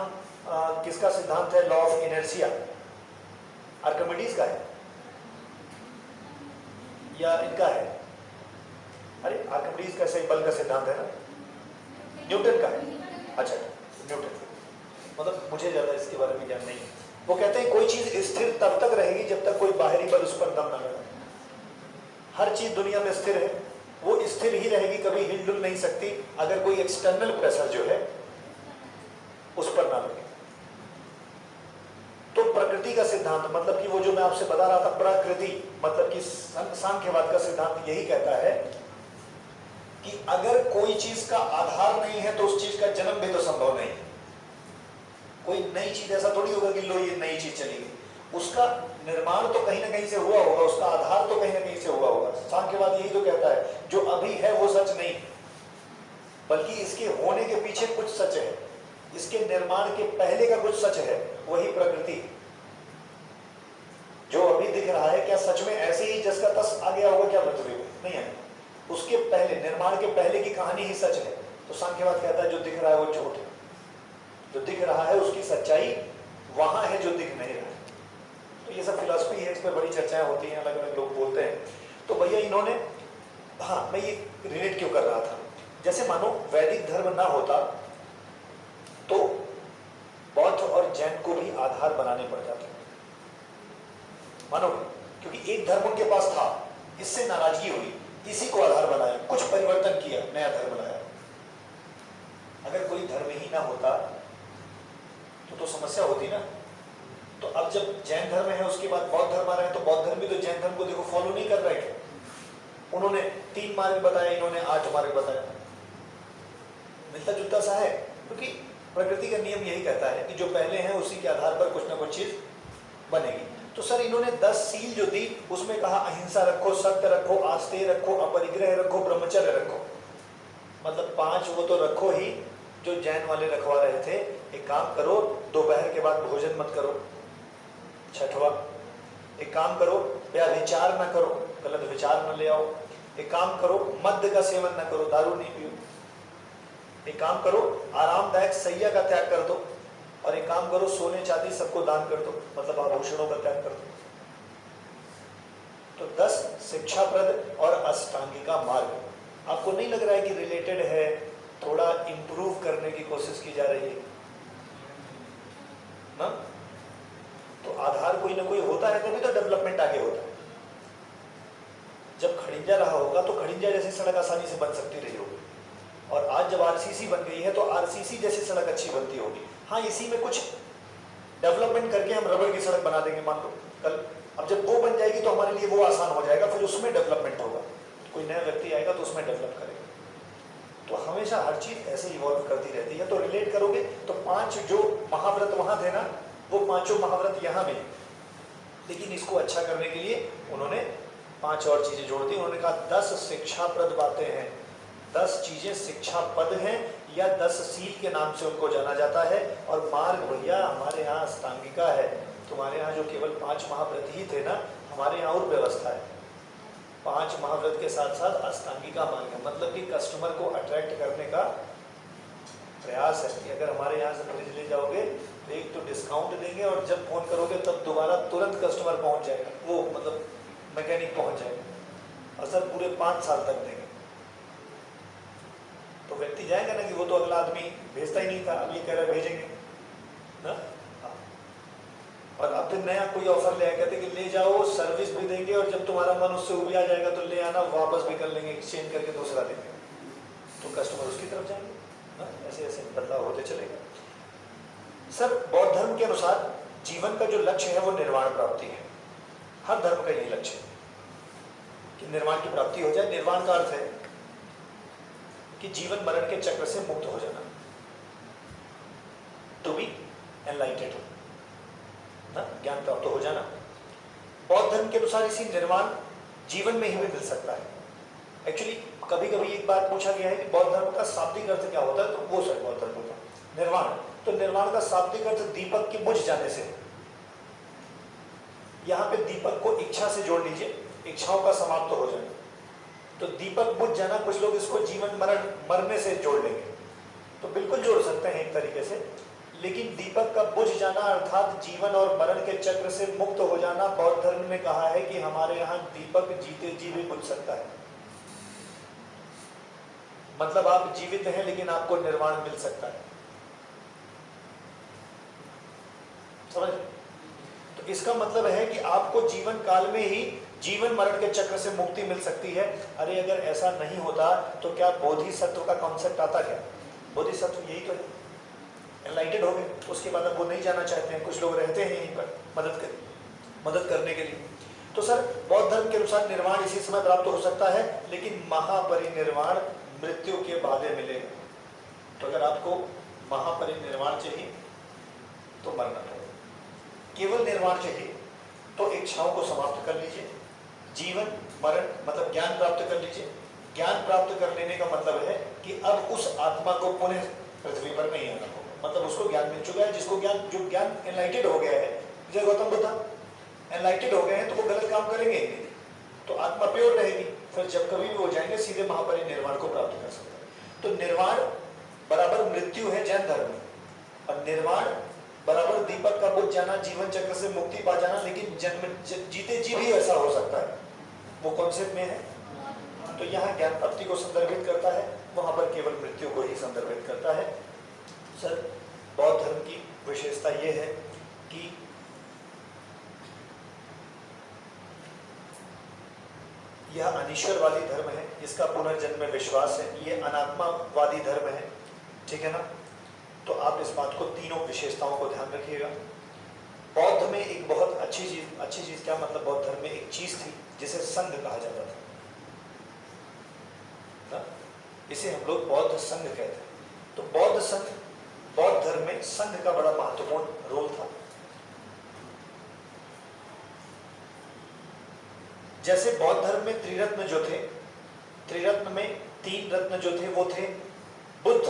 किसका सिद्धांत है, लॉ ऑफ इनर्शिया, आर्किमिडीज का है या इनका है, अरे आर्किमिडीज का सही बल का सिद्धांत है ना, न्यूटन का है। अच्छा, न्यूटन, मतलब मुझे ज्यादा इसके बारे में ज्ञान नहीं है। वो कहते हैं कोई चीज स्थिर तब तक रहेगी जब तक कोई बाहरी बल उस पर दम न लगा। हर चीज दुनिया में स्थिर है, वो स्थिर ही रहेगी, कभी हिलडुल नहीं सकती अगर कोई एक्सटर्नल प्रेशर जो है उस पर ना लगे। तो प्रकृति का सिद्धांत मतलब कि वो जो मैं आपसे बता रहा था, प्रकृति मतलब कि सांख्यवाद का सिद्धांत यही कहता है कि अगर कोई चीज का आधार नहीं है तो उस चीज का जन्म भी तो संभव नहीं है। कोई नई चीज ऐसा थोड़ी होगा कि लो ये नई चीज चलेगी, उसका निर्माण तो कहीं ना कहीं से हुआ होगा, उसका आधार तो कहीं ना कहीं से हुआ होगा। सांख्यवाद यही तो कहता है जो अभी है वो सच नहीं, बल्कि इसके होने के पीछे कुछ सच है, इसके निर्माण के पहले का कुछ सच है, वही प्रकृति। जो अभी दिख रहा है क्या सच में ऐसे ही जस का तस आ गया होगा क्या पृथ्वी पे? नहीं है, उसके पहले, निर्माण के पहले की कहानी ही सच है। तो सांख्यवाद कहता है जो दिख रहा है वो झूठ है, जो दिख रहा है उसकी सच्चाई वहां है जो दिख नहीं रहा है। तो ये सब फिलॉसफी है, इस पर बड़ी चर्चाएं होती हैं, अलग अलग लोग बोलते हैं। तो भैया इन्होंने, हाँ मैं ये रिलेट क्यों कर रहा था, जैसे मानो वैदिक धर्म ना होता तो बौद्ध और जैन को भी आधार बनाने पड़ जाते, मानो, क्योंकि एक धर्म उनके पास था, इससे नाराजगी हुई, इसी को आधार बनाया, कुछ परिवर्तन किया, नया धर्म लाया। अगर कोई धर्म ही ना होता तो समस्या होती ना। तो अब जब जैन धर्म है उसके बाद बौद्ध धर्म आ रहे हैं, तो बौद्ध धर्म भी तो जैन धर्म को देखो फॉलो नहीं कर रहे हैं। उन्होंने 3 मार्ग बताया, इन्होंने 8 मार्ग बताया, मिलता जुलता सा है, क्योंकि प्रकृति का नियम यही कहता है कि जो पहले हैं उसी के आधार पर कुछ ना कुछ चीज बनेगी। तो सर इन्होंने 10 सील जो दी उसमें कहा अहिंसा रखो, सत्य रखो, आस्तेय रखो, अपरिग्रह रखो, ब्रह्मचर्य रखो, मतलब 5 वो तो रखो ही जो जैन वाले रखवा रहे थे। एक काम करो, दोपहर के बाद भोजन मत करो, 6वां। एक काम करो, व्यभिचार न करो, गलत विचार न ले आओ। एक काम करो, मद्य का सेवन न करो, दारू नहीं पियो। एक काम करो, आरामदायक सैया का त्याग कर दो। और एक काम करो, सोने चांदी सबको दान कर दो, मतलब आभूषणों का त्याग कर दो। तो 10 शिक्षाप्रद और अष्टांगिका मार्ग आपको नहीं लग रहा है कि रिलेटेड है, थोड़ा इंप्रूव करने की कोशिश की जा रही है ना? तो आधार कोई ना कोई होता है तभी तो डेवलपमेंट आगे होता है। जब खड़िंजा रहा होगा तो खड़िंजा जैसी सड़क आसानी से बन सकती रही होगी, और आज जब आरसीसी बन गई है तो आरसीसी जैसी सड़क अच्छी बनती होगी। हाँ, इसी में कुछ डेवलपमेंट करके हम रबड़ की सड़क बना देंगे मान लो कल। अब जब वो बन जाएगी तो हमारे लिए वो आसान हो जाएगा, फिर उसमें डेवलपमेंट होगा, कोई नया व्यक्ति आएगा तो उसमें डेवलप करेगा। तो हमेशा हर चीज ऐसे इवॉल्व करती रहती है। तो रिलेट करोगे तो 5 जो महाव्रत वहां थे ना, वो 5 महाव्रत यहाँ भी, लेकिन इसको अच्छा करने के लिए उन्होंने 5 और चीजें जोड़ दी। उन्होंने कहा 10 शिक्षाप्रद बातें हैं, 10 चीजें शिक्षा पद हैं, या 10 सील के नाम से उनको जाना जाता है। और मार्ग भैया हमारे यहाँ अष्टांगिका है, तुम्हारे यहाँ जो केवल 5 महाव्रत ही थे ना, हमारे यहाँ और व्यवस्था है। 5 महाव्रत के साथ साथ अष्टांगिका मार्ग है, मतलब कि कस्टमर को अट्रैक्ट करने का प्रयास है कि अगर हमारे यहाँ से फ्रिज ले जाओगे तो एक तो डिस्काउंट देंगे, और जब फोन करोगे तब दोबारा तुरंत कस्टमर पहुँच जाएगा, वो मतलब मैकेनिक पहुँच जाएगा, और सर पूरे 5 साल तक देंगे। तो व्यक्ति जाएगा ना कि वो तो अगला आदमी भेजता ही नहीं था, अब ये कह रहा है भेजेंगे ना। और अब फिर नया कोई ऑफर ले आया, कहते कि ले जाओ, सर्विस भी देंगे, और जब तुम्हारा मन उससे उबिया जाएगा तो ले आना, वापस भी कर लेंगे, एक्सचेंज करके दूसरा देंगे। तो कस्टमर उसकी तरफ जाएंगे ना, ऐसे ऐसे बदलाव होते चलेगा। सर बौद्ध धर्म के अनुसार जीवन का जो लक्ष्य है वो निर्वाण प्राप्ति है। हर धर्म का यही लक्ष्य है कि निर्वाण की प्राप्ति हो जाए। निर्वाण का अर्थ है कि जीवन मरण के चक्र से मुक्त हो जाना, टू बी एनलाइटेड, ज्ञान प्राप्त हो जाना। बौद्ध धर्म के अनुसार इसी निर्वाण जीवन में ही भी मिल सकता है। एक्चुअली कभी कभी एक बात पूछा गया है कि बौद्ध धर्म का शाब्दिक अर्थ क्या होता है, तो वो सर बौद्ध धर्म होता है निर्वाण। तो निर्वाण का शाब्दिक अर्थ दीपक के बुझ जाने से। यहाँ पे दीपक को इच्छा से जोड़ लीजिए, इच्छाओं का समाप्त हो जाना। तो दीपक बुझ जाना, कुछ लोग इसको जीवन मरने से जोड़ लेंगे, तो बिल्कुल जोड़ सकते हैं एक तरीके से, लेकिन दीपक का बुझ जाना अर्थात जीवन और मरण के चक्र से मुक्त हो जाना, बौद्ध धर्म ने कहा है कि हमारे यहाँ दीपक जीते जी भी बुझ सकता है। मतलब आप जीवित हैं लेकिन आपको निर्वाण मिल सकता है, समझ? तो इसका मतलब है कि आपको जीवन काल में ही जीवन मरण के चक्र से मुक्ति मिल सकती है। अरे अगर ऐसा नहीं होता तो क्या बोधिसत्व का कॉन्सेप्ट आता क्या? बोधिसत्व यही तो है, एनलाइटेड हो गए, उसके बाद अब वो नहीं जाना चाहते हैं, कुछ लोग रहते हैं यहीं पर मदद करने के लिए। तो सर बौद्ध धर्म के अनुसार निर्वाण इसी समय प्राप्त हो सकता है, लेकिन महापरिनिर्वाण मृत्यु के बाद मिलेगा। तो अगर आपको महापरिनिर्वाण चाहिए तो मरना है, केवल निर्वाण चाहिए तो इच्छाओं को समाप्त कर लीजिए, जीवन मरण मतलब ज्ञान प्राप्त कर लीजिए। ज्ञान प्राप्त कर लेने का मतलब है कि अब उस आत्मा को पुनः पृथ्वी पर नहीं आना होगा, मतलब उसको ज्ञान मिल चुका है। जिसको ज्ञान, जो ज्ञान एनलाइटेड हो गया है, जैसे गौतम बुद्ध एनलाइटेड हो गए हैं, तो वो गलत काम करेंगे ही नहीं, तो आत्मा प्योर रहेगी। फिर जब कभी भी हो जाएंगे सीधे महापरिनिर्वाण को प्राप्त कर सकते हैं। तो निर्वाण बराबर मृत्यु है जैन धर्म में, और निर्वाण बराबर दीपक का बुझ जाना, जीवन चक्र से मुक्ति पा जाना। लेकिन जन्म जीते जी भी ऐसा हो सकता है, वो कॉन्सेप्ट में है तो यहाँ ज्ञान प्राप्ति को संदर्भित करता है, वहाँ पर केवल मृत्यु को ही संदर्भित करता है। सर बौद्ध धर्म की विशेषता ये है कि यह अनिश्वरवादी धर्म है, इसका पुनर्जन्म में विश्वास है, ये अनात्मावादी धर्म है, ठीक है ना। तो आप इस बात को, तीनों विशेषताओं को ध्यान रखिएगा। बौद्ध में एक बहुत अच्छी चीज क्या मतलब, बौद्ध धर्म में एक चीज थी जिसे संघ कहा जाता था ना? इसे हम लोग बौद्ध संघ कहते हैं। तो बौद्ध संघ, बौद्ध धर्म में संघ का बड़ा महत्वपूर्ण रोल था। जैसे बौद्ध धर्म में त्रिरत्न जो थे, त्रिरत्न में 3 रत्न जो थे वो थे बुद्ध,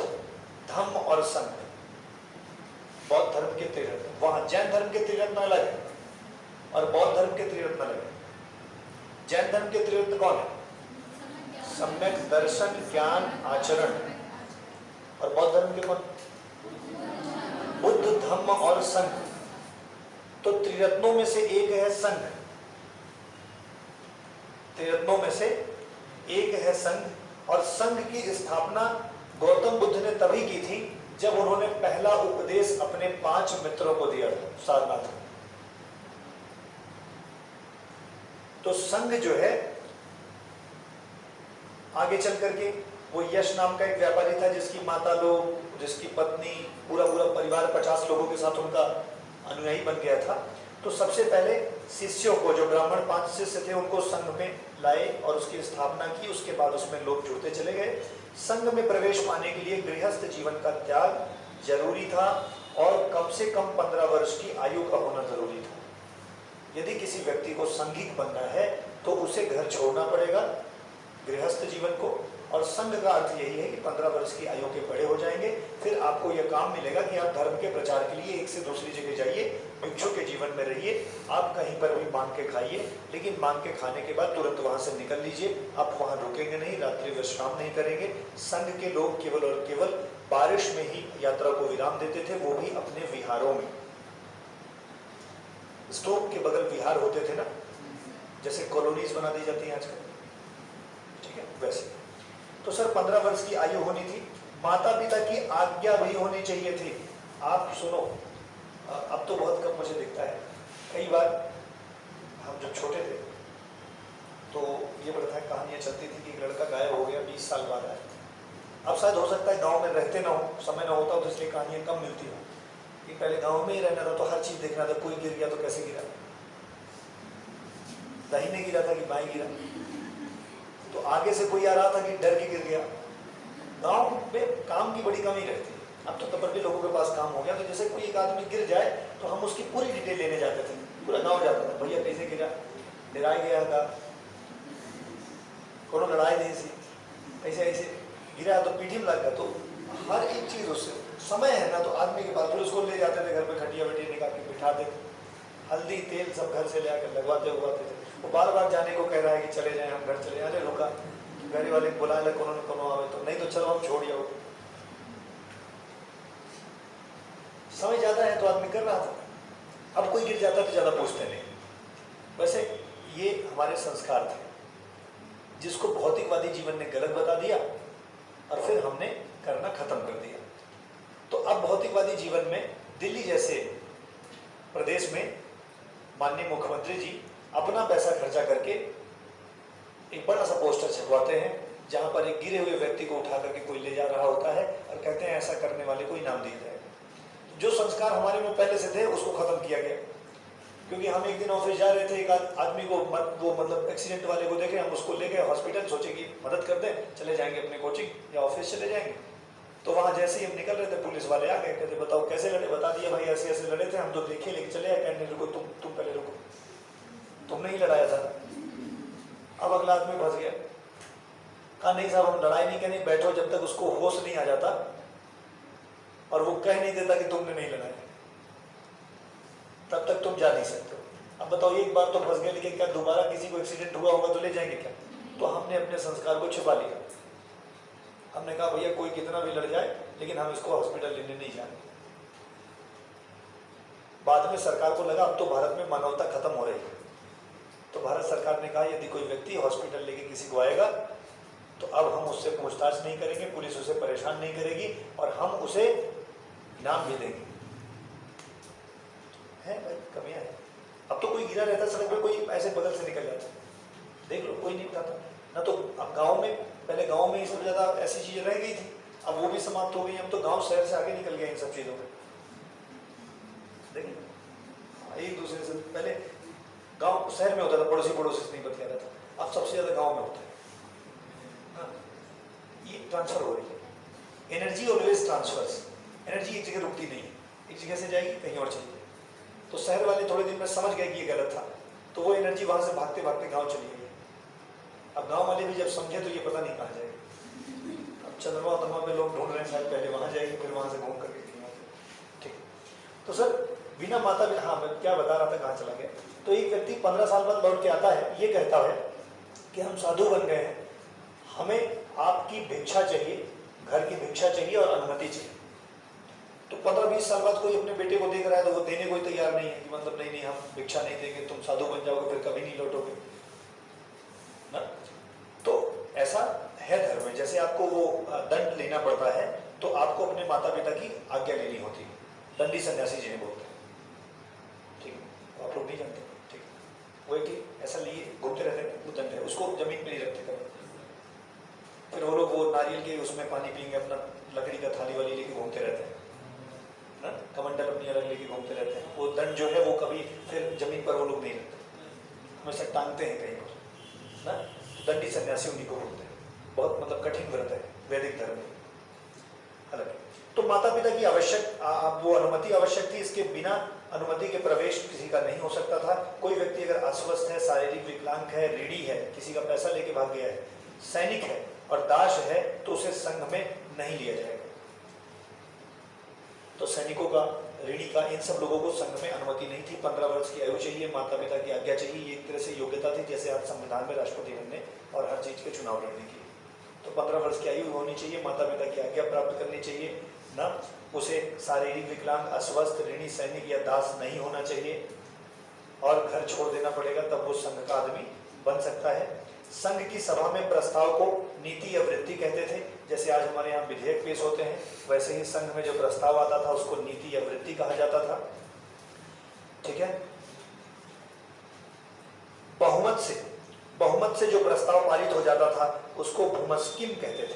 धम्म और संघ। बौद्ध धर्म के त्रिरत्न, वहां जैन धर्म के त्रिरत्न अलग है और बौद्ध धर्म के त्रिरत्न अलग है। जैन धर्म के त्रिरत्न कौन है? सम्यक दर्शन, ज्ञान, आचरण। और बौद्ध धर्म के कौन? बुद्ध, धम्म और संघ। तो त्रिरत्नों में से एक है संघ, त्रिरत्नों में से एक है संघ। और संघ की स्थापना गौतम बुद्ध ने तभी की थी जब उन्होंने पहला उपदेश अपने 5 मित्रों को दिया था सारनाथ में। तो संघ जो है, आगे चल करके वो यश नाम का एक व्यापारी था जिसकी माता लोग, जिसकी पत्नी, पूरा परिवार 50 लोगों के साथ उनका अनुयायी बन गया था। तो सबसे पहले शिष्यों को, जो ब्राह्मण 5 शिष्य थे, उनको संघ में लाए और उसकी स्थापना की। उसके बाद उसमें लोग जुड़ते चले गए। संघ में प्रवेश पाने के लिए गृहस्थ जीवन का त्याग जरूरी था और कम से कम 15 वर्ष की आयु का होना जरूरी था। यदि किसी व्यक्ति को संघिक बनना है तो उसे घर छोड़ना पड़ेगा, गृहस्थ जीवन को। और संघ का अर्थ यही है कि 15 वर्ष की आयु के बड़े हो जाएंगे, फिर आपको यह काम मिलेगा कि आप धर्म के प्रचार के लिए एक से दूसरी जगह जाइए, भिक्षु के जीवन में रहिए, आप कहीं पर भी मांग के खाइए, लेकिन मांग के खाने के बाद तुरंत वहां से निकल लीजिए। आप वहां रुकेंगे नहीं, रात्रि विश्राम नहीं करेंगे। संघ के लोग केवल और केवल बारिश में ही यात्रा को विराम देते थे, वो भी अपने विहारों में। स्टोव के बगल विहार होते थे ना, जैसे कॉलोनीज बना दी जाती हैं आजकल, ठीक है, वैसे। तो सर 15 वर्ष की आयु होनी थी, माता पिता की आज्ञा भी होनी चाहिए थी। आप सुनो, अब तो बहुत कम मुझे दिखता है, कई बार हम जब छोटे थे तो ये प्रथा कहानियाँ चलती थी कि एक लड़का गायब हो गया, 20 साल बाद आया। अब शायद हो सकता है गांव में रहते ना हो, समय ना होता हो, तो इसलिए कहानियाँ कम मिलती हो। कि पहले गांव में ही रहना था तो हर चीज़ देखना था, कोई गिर गया तो कैसे गिरा, दाहिने गिरा था कि बाएं गिरा, तो आगे से कोई आ रहा था कि डर के गिर गया। गांव में काम की बड़ी कमी रहती है। अब तो तब भी लोगों के पास काम हो गया, तो जैसे कोई एक आदमी गिर जाए तो हम उसकी पूरी डिटेल लेने जाते थे, पूरा गांव जाता था, भैया कैसे गिरा, डराया गया था, कोनो लड़ाई नहीं सी, ऐसे ऐसे गिरा तो पीठी में लग गया। तो हर एक चीज़ उससे, समय है ना, तो आदमी के पास, फिर उसको ले जाते थे घर पे, खटिया वटिया निकाल के बिठा देते, हल्दी तेल सब घर से ले आकर लगवाते थे। वो बार बार जाने को कह रहा है कि चले जाएं, हम घर चले। अरे रुका, घर वाले बुला ले, कोनो आवे तो, नहीं तो चलो हम छोड़ जाओ। समय ज़्यादा है तो आदमी कर रहा था। अब कोई गिर जाता तो ज़्यादा पूछते नहीं। वैसे ये हमारे संस्कार थे जिसको भौतिकवादी जीवन ने गलत बता दिया और फिर हमने करना खत्म कर दिया। तो अब भौतिकवादी जीवन में दिल्ली जैसे प्रदेश में माननीय मुख्यमंत्री जी अपना पैसा खर्चा करके एक बड़ा सा पोस्टर छपवाते हैं जहां पर एक गिरे हुए व्यक्ति को उठा करके कोई ले जा रहा होता है और कहते हैं ऐसा करने वाले को इनाम दिया जाएगा। जो संस्कार हमारे में पहले से थे उसको खत्म किया गया। क्योंकि हम एक दिन ऑफिस जा रहे थे, एक आदमी को वो मतलब एक्सीडेंट वाले को देखे, हम उसको ले गए हॉस्पिटल, सोचे कि मदद कर दें, चले जाएंगे अपने कोचिंग या ऑफिस चले जाएंगे। तो वहाँ जैसे ही हम निकल रहे थे पुलिस वाले आ गए, कहते बताओ कैसे लड़े, बता दिया भाई ऐसे ऐसे लड़े थे, हम तो देखे लेके चले आए। कहने रुको, तुम पहले रुको, तुमने ही लड़ाया था। अब अगला आदमी फंस गया, कहा नहीं साहब हम लड़ाई नहीं करनी, बैठो जब तक उसको होश नहीं आ जाता और वो कह नहीं देता कि तुमने नहीं लड़ाया तब तक तुम जा नहीं सकते हो। अब बताओ एक बार तो फंस गए, लेकिन क्या दोबारा किसी को एक्सीडेंट हुआ होगा तो ले जाएंगे क्या? तो हमने अपने संस्कार को छिपा लिया। हमने कहा भैया कोई कितना भी लड़ जाए लेकिन हम इसको हॉस्पिटल लेने नहीं जाएंगे। बाद में सरकार को लगा अब तो भारत में मानवता खत्म हो रही है, तो भारत सरकार ने कहा यदि कोई व्यक्ति हॉस्पिटल लेके किसी को आएगा तो अब हम उससे पूछताछ नहीं करेंगे, पुलिस उसे परेशान नहीं करेगी और हम उसे इनाम भी देंगे। है भाई, कमियां है। अब तो कोई गिरा रहता सड़क पे, कोई ऐसे बगल से निकल जाता, देख लो कोई नहीं उठाता ना। तो अब गांव में, पहले गांव में ही सबसे ज्यादा ऐसी चीजें रह गई थी, अब वो भी समाप्त हो गई। अब तो गांव शहर से आगे निकल गया इन सब चीजों में। देखिए एक दूसरे से, पहले गांव शहर में होता था, पड़ोसी पड़ोसी से नहीं बतिया रहा था, अब सबसे ज्यादा गांव में होता है। हाँ, ये ट्रांसफर हो रही है। एनर्जी ऑलवेज ट्रांसफर्स, एनर्जी एक जगह रुकती नहीं है, एक जगह से जाएगी कहीं और चली। तो शहर वाले थोड़े दिन में समझ गए कि ये गलत था, तो वो एनर्जी वहां से भागते भागते गांव चली गई। अब गांव वाले भी जब समझे तो ये पता नहीं कहाँ जाएगी। अब चंद्रमा तरमा पे लोग ढूंढ रहे हैं, शायद पहले वहां जाएगी फिर वहां से घूम करके। ठीक, तो सर बिना माता पिता, हाँ मैं क्या बता रहा था, कहाँ चला गया। तो एक व्यक्ति 15 साल बाद लौट के आता है, ये कहता है कि हम साधु बन गए हैं, हमें आपकी भिक्षा चाहिए, घर की भिक्षा चाहिए और अनुमति चाहिए। तो 15-20 साल बाद कोई अपने बेटे को देख रहा है तो वो देने कोई तैयार नहीं है कि मतलब नहीं नहीं हम भिक्षा नहीं देंगे, तुम साधु बन जाओगे फिर कभी नहीं लौटोगे ना। तो ऐसा है धर्म में, जैसे आपको वो दंड लेना पड़ता है तो आपको अपने माता पिता की आज्ञा लेनी होती है। दंडी सन्यासी जिन्हें बोलते हैं, ठीक है, आप लोग नहीं जानते, ठीक है। वो एक ही ऐसा लिए घूमते रहते हैं, वो दंड है, उसको जमीन पे नहीं रखते कभी। फिर वो लोग वो नारियल के उसमें पानी पियेंगे, अपना लकड़ी का थाली वाली लेके घूमते रहते हैं, कमंडल अपनी अलग लेके घूमते रहते हैं। वो दंड जो है वो कभी फिर जमीन पर वो लोग नहीं रखते, हमेशा टांगते हैं कहीं पर ना। दंडी सन्यासी उन्हीं को बोलते हैं। बहुत मतलब कठिन व्रत है वैदिक धर्म में, हालांकि। तो माता पिता की आवश्यक वो अनुमति आवश्यक थी, इसके बिना अनुमति के प्रवेश किसी का नहीं हो सकता था। कोई व्यक्ति अगर अस्वस्थ है, शारीरिक विकलांग है, रीढ़ी है, किसी का पैसा लेके भाग गया है, सैनिक है और दास है, तो उसे संघ में नहीं लिया जाएगा। तो सैनिकों का, ऋणी का, इन सब लोगों को संघ में अनुमति नहीं थी। 15 वर्ष की आयु चाहिए, माता पिता की आज्ञा चाहिए, ये एक तरह से योग्यता थी, जैसे आज संविधान में राष्ट्रपति बनने और हर चीज के चुनाव लड़ने की। तो 15 वर्ष की आयु होनी चाहिए, माता पिता की आज्ञा प्राप्त करनी चाहिए ना। उसे शारीरिक विकलांग, अस्वस्थ, ऋणी, सैनिक या दास नहीं होना चाहिए और घर छोड़ देना पड़ेगा, तब वो संघ का आदमी बन सकता है। संघ की सभा में प्रस्ताव को नीति या वृत्ति कहते थे। जैसे आज हमारे यहाँ विधेयक पेश होते हैं, वैसे ही संघ में जो प्रस्ताव आता था उसको नीति या वृत्ति कहा जाता था, ठीक है। बहुमत से जो प्रस्ताव पारित हो जाता था उसको भूमस्किम कहते थे।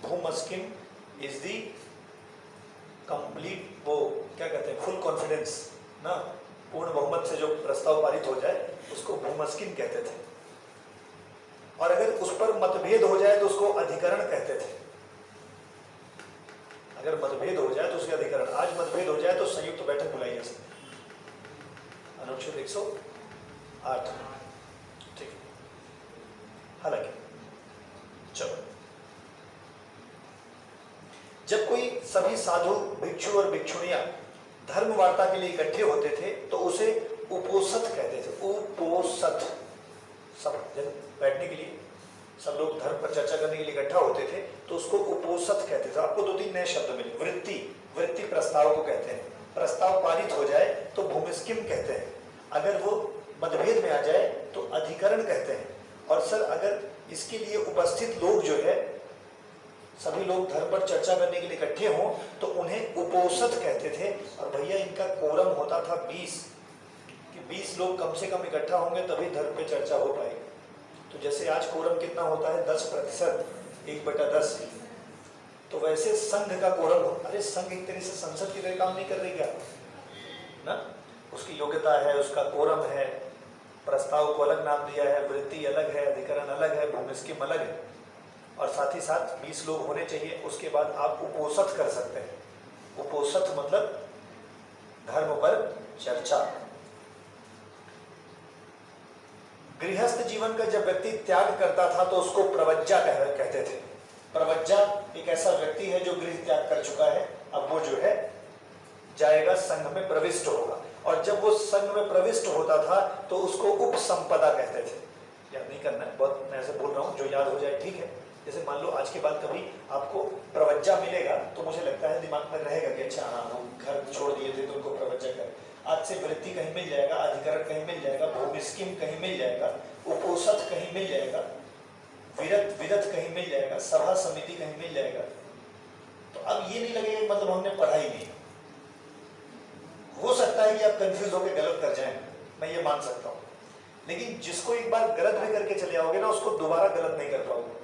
भूमस्किम इज दी कंप्लीट, वो क्या कहते हैं, फुल कॉन्फिडेंस ना। पूर्ण बहुमत से जो प्रस्ताव पारित हो जाए उसको भूमस्किम कहते थे। और अगर उस पर मतभेद हो जाए तो उसको अधिकरण कहते थे। अगर मतभेद हो जाए तो उसके अधिकरण, आज मतभेद हो जाए तो संयुक्त बैठक बुलाई जा सकती है, अनुच्छेद 108, ठीक। हालांकि चलो, जब कोई सभी साधु, भिक्षु और भिक्षुणियां धर्म वार्ता के लिए इकट्ठे होते थे तो उसे उपोसथ कहते थे। उपोसथ, सब जब बैठने के लिए सब लोग धर्म पर चर्चा करने के लिए इकट्ठा होते थे तो उसको उपोसथ कहते थे। आपको 2-3 नए शब्द मिले। वृत्ति प्रस्ताव को कहते हैं। प्रस्ताव पारित हो जाए तो भूमिस्किम कहते हैं। अगर वो मतभेद में आ जाए तो अधिकरण कहते हैं। और सर अगर इसके लिए उपस्थित लोग जो है, सभी लोग धर्म पर चर्चा करने के लिए इकट्ठे हों तो उन्हें उपोसथ कहते थे। और भैया इनका कोरम होता था 20, कि 20 लोग कम से कम इकट्ठा होंगे तभी धर्म पे चर्चा हो पाएगी। तो जैसे आज कोरम कितना होता है, 10%, 1/10। तो वैसे संघ का कोरम हो, अरे संघ एक तरह से संसद की तरह काम नहीं कर रही क्या ना। उसकी योग्यता है, उसका कोरम है, प्रस्ताव को अलग नाम दिया है, वृत्ति अलग है, अधिकरण अलग है, भूमिस्किम अलग है, और साथ ही साथ 20 लोग होने चाहिए। उसके बाद आप उपोसथ कर सकते हैं। उपोसथ मतलब धर्म पर चर्चा। गृहस्थ जीवन का जब व्यक्ति त्याग करता था तो उसको प्रवज्जा कहते थे। प्रवज्जा एक ऐसा व्यक्ति है जो गृह त्याग कर चुका है, अब वो जो है जाएगा संघ में प्रविष्ट होगा। और जब वो संघ में प्रविष्ट होता था तो उसको उपसंपदा कहते थे। याद नहीं करना है, बहुत मैं ऐसे बोल रहा हूँ, जो याद हो जाए ठीक है। जैसे मान लो आज के बाद कभी आपको प्रवज्जा मिलेगा तो मुझे लगता है दिमाग में रहेगा कि अच्छा हाँ, वो घर छोड़ दिए थे तो उनको प्रवज्जा कर। आज से वृत्ति कहीं मिल जाएगा, अधिकरण कहीं मिल जाएगा, भूमि स्कीम कहीं मिल जाएगा, उपोषथ कहीं मिल जाएगा, विदत कहीं मिल जाएगा, सभा समिति कहीं मिल जाएगा। तो अब ये नहीं लगेगा मतलब हमने पढ़ाई नहीं। हो सकता है कि आप कंफ्यूज होकर गलत कर जाएं, मैं ये मान सकता हूँ, लेकिन जिसको एक बार गलत भी करके चले आओगे ना, उसको दोबारा गलत नहीं कर पाओगे।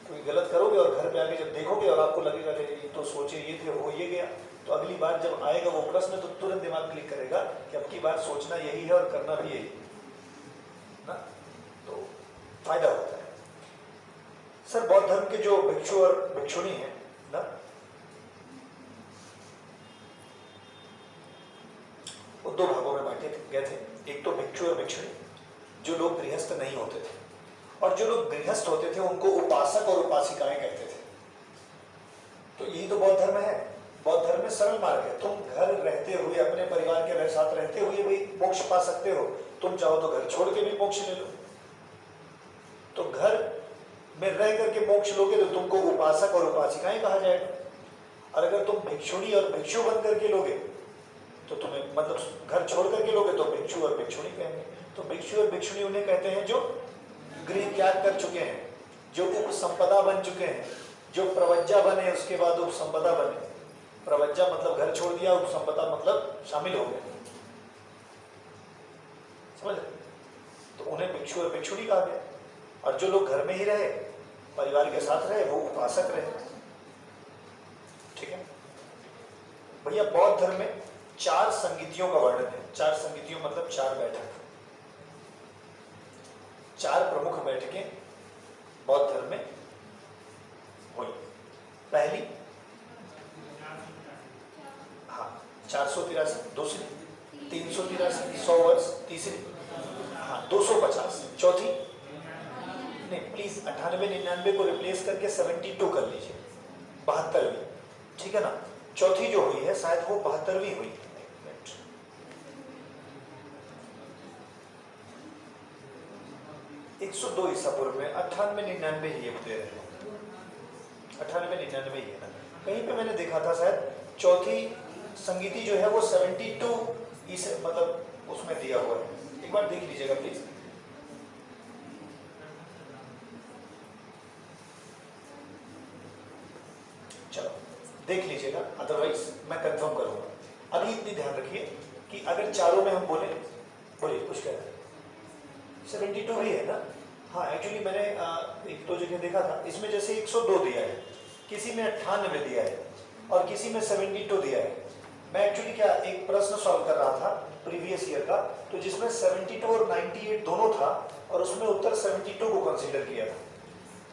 क्योंकि गलत करोगे और घर पे आके जब देखोगे और आपको लगेगा कि तो सोचे ये थे, हो ये गया, तो अगली बार जब आएगा वो प्रश्न तो तुरंत दिमाग क्लिक करेगा कि अब की बार सोचना यही है और करना भी यही ना, तो फायदा होता है। सर बौद्ध धर्म के जो भिक्षु और भिक्षुणी है ना, वो दो भागों में बांटे गए थे। एक तो भिक्षु और भिक्षुणी, जो लोग गृहस्थ नहीं होते थे, और जो लोग गृहस्थ होते थे उनको उपासक और उपासिकाएं कहते थे। तो यही तो बौद्ध धर्म है। बौद्ध धर्म में सरल मार्ग है। तुम घर रहते हुए, अपने परिवार के साथ रहते हुए भी मोक्ष पा सकते हो। तुम चाहो तो घर छोड़ के भी मोक्ष ले लो। तो घर में रह करके मोक्ष लोगे तो तुमको उपासक और उपासिकाएं कहा जाएगा, और अगर तुम भिक्षुणी और भिक्षु बन करके लोगे तो तुम्हें मतलब घर छोड़ करके लोगे तो भिक्षु और भिक्षुणी कहेंगे। तो भिक्षु और भिक्षुणी उन्हें कहते हैं जो गृह त्याग कर चुके हैं, जो उपसंपदा बन चुके हैं, जो प्रवज्जा बने उसके बाद उपसंपदा बने। प्रवज्जा मतलब घर छोड़ दिया, उपसंपदा मतलब शामिल हो गए, समझ? तो उन्हें भिक्षु और भिक्षुणी कहा गया। और जो लोग घर में ही रहे, परिवार के साथ रहे, वो उपासक रहे। ठीक है भैया। बौद्ध धर्म में 4 संगीतियों का वर्णन है। 4 संगीतियों मतलब 4 बैठक, 4 प्रमुख बैठकें बौद्ध धर्म में हुई। पहली 483, दूसरी 383, 100 वर्ष, तीसरी 250, चौथी नहीं प्लीज 98 99 को रिप्लेस करके 72 कर लीजिए, 72वीं। ठीक है ना। चौथी जो हुई है शायद वो 72वीं हुई। 102 ईसा पूर्व में 98 99 ये दे रहे हैं, 98 99 ही है ना। कहीं पे मैंने देखा था शायद चौथी संगीति जो है वो 72 ईसा मतलब उसमें दिया हुआ है। एक बार देख लीजिएगा प्लीज। चलो देख लीजिएगा, अदरवाइज मैं कंफर्म करूंगा। अभी इतनी ध्यान रखिए कि अगर चारों में हम बोले, बोलिए कुछ कह रहे हैं। 72 ही है ना। हाँ एक्चुअली मैंने एक दो जगह देखा था, इसमें जैसे 102 दिया है, किसी में 98 दिया है और किसी में 72 दिया है। मैं एक्चुअली क्या एक प्रश्न सॉल्व कर रहा था प्रीवियस ईयर का, तो जिसमें 72 और 98 दोनों था और उसमें उत्तर 72 को कंसीडर किया था,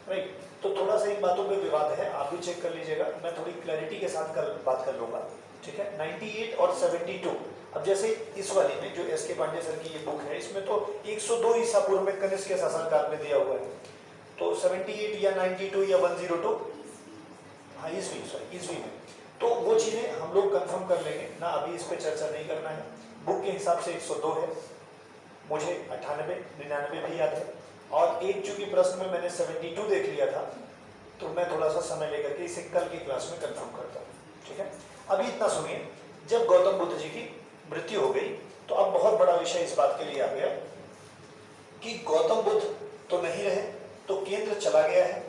राइट। तो थोड़ा सा इन बातों पे विवाद है, आप भी चेक कर लीजिएगा, मैं थोड़ी क्लैरिटी के साथ बात कर लूंगा। ठीक है। 98 और 72। अब जैसे इस वाली में जो एस के पांडे सर की ये बुक है, इसमें तो 102 ईसा पूर्व में कनिष्क के शासनकाल में दिया हुआ है। तो 78 या 92 या 102 हाँ ईस्वी में। तो वो चीजें हम लोग कंफर्म कर लेंगे ना, अभी इस पे चर्चा नहीं करना है। बुक के हिसाब से 102 है, मुझे 98 99 भी याद है, और एक चूंकि प्रश्न में मैंने 72 देख लिया था, तो मैं थोड़ा सा समय लेकर के इसे कल की क्लास में कंफर्म करता हूँ। ठीक है। अभी इतना सुनिए, जब गौतम बुद्ध जी की मृत्यु हो गई तो अब बहुत बड़ा विषय इस बात के लिए आ गया कि गौतम बुद्ध तो नहीं रहे, तो केंद्र चला गया है।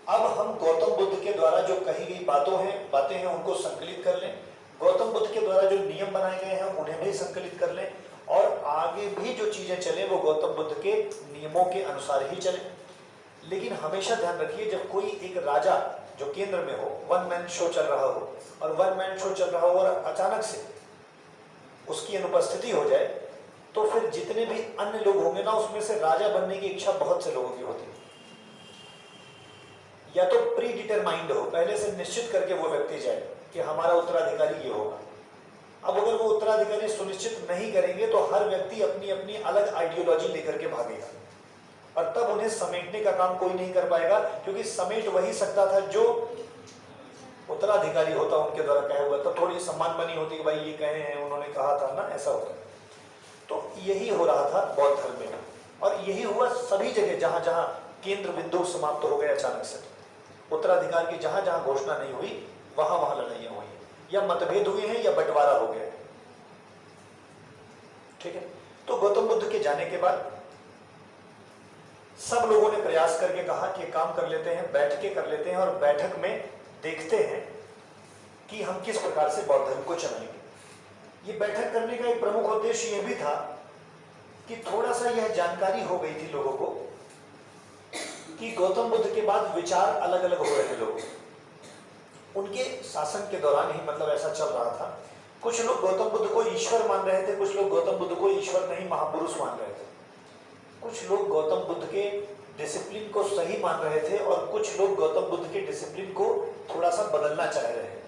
अब हम गौतम बुद्ध के द्वारा जो कही गई बातें हैं उनको संकलित कर लें, गौतम बुद्ध के द्वारा जो नियम बनाए गए हैं उन्हें भी संकलित कर लें, और आगे भी जो चीजें चले वो गौतम बुद्ध के नियमों के अनुसार ही चले। लेकिन हमेशा ध्यान रखिए, जब कोई एक राजा जो केंद्र में हो, वन मैन शो चल रहा हो, और वन मैन शो चल रहा हो और अचानक से उसकी अनुपस्थिति हो जाए, तो फिर जितने भी अन्य लोग होंगे ना, उसमें से राजा बनने की इच्छा बहुत से लोगों की होती है। या तो प्री डिटरमाइंड हो, पहले से निश्चित करके वो व्यक्ति जाए कि हमारा उत्तराधिकारी ये होगा। अब अगर वो उत्तराधिकारी सुनिश्चित नहीं करेंगे तो हर व्यक्ति अपनी अपनी अलग आइडियोलॉजी लेकर के भागेगा, और तब उन्हें समेटने का काम कोई नहीं कर पाएगा, क्योंकि समेट वही सकता था जो उत्तराधिकारी होता उनके द्वारा कहा हुआ। तो थोड़ी सम्मान बनी होती कि भाई ये कहे हैं, उन्होंने कहा था ना, ऐसा होता। तो यही हो रहा था बौद्ध धर्म में, और यही हुआ सभी जगह जहां जहां केंद्र बिंदु समाप्त हो गए अचानक से। उत्तराधिकार की जहां जहां घोषणा नहीं हुई वहां वहां लड़ाइयां हुई, या मतभेद हुए हैं या बंटवारा हो गया। ठीक है। तो गौतम बुद्ध के जाने के बाद सब लोगों ने प्रयास करके कहा कि काम कर लेते हैं, बैठ के कर लेते हैं और बैठक में देखते हैं कि हम किस प्रकार से बौद्ध धर्म को चलाएंगे। ये बैठक करने का एक प्रमुख उद्देश्य यह भी था कि थोड़ा सा यह जानकारी हो गई थी लोगों को कि गौतम बुद्ध के बाद विचार अलग अलग हो रहे थे लोगों, उनके शासन के दौरान ही मतलब ऐसा चल रहा था। कुछ लोग गौतम बुद्ध को ईश्वर मान रहे थे, कुछ लोग गौतम बुद्ध को ईश्वर नहीं महापुरुष मान रहे थे, कुछ लोग गौतम बुद्ध के डिसिप्लिन को सही मान रहे थे और कुछ लोग गौतम बुद्ध के डिसिप्लिन को थोड़ा सा बदलना चाह रहे हैं।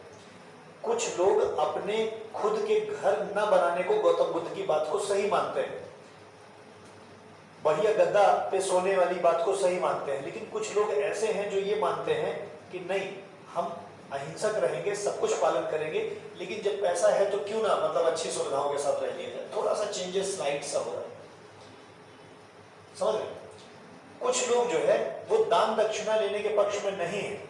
कुछ लोग अपने खुद के घर न बनाने को गौतम बुद्ध की बात को सही मानते हैं, बढ़िया गद्दा पे सोने वाली बात को सही मानते हैं, लेकिन कुछ लोग ऐसे हैं जो ये मानते हैं कि नहीं, हम अहिंसक रहेंगे, सब कुछ पालन करेंगे, लेकिन जब पैसा है तो क्यों ना मतलब अच्छी सुविधाओं के साथ रह लिया जाए। थोड़ा सा चेंजेस स्लाइड सा हो रहा है, समझ रहे। कुछ लोग जो है वो दान दक्षिणा लेने के पक्ष में नहीं है,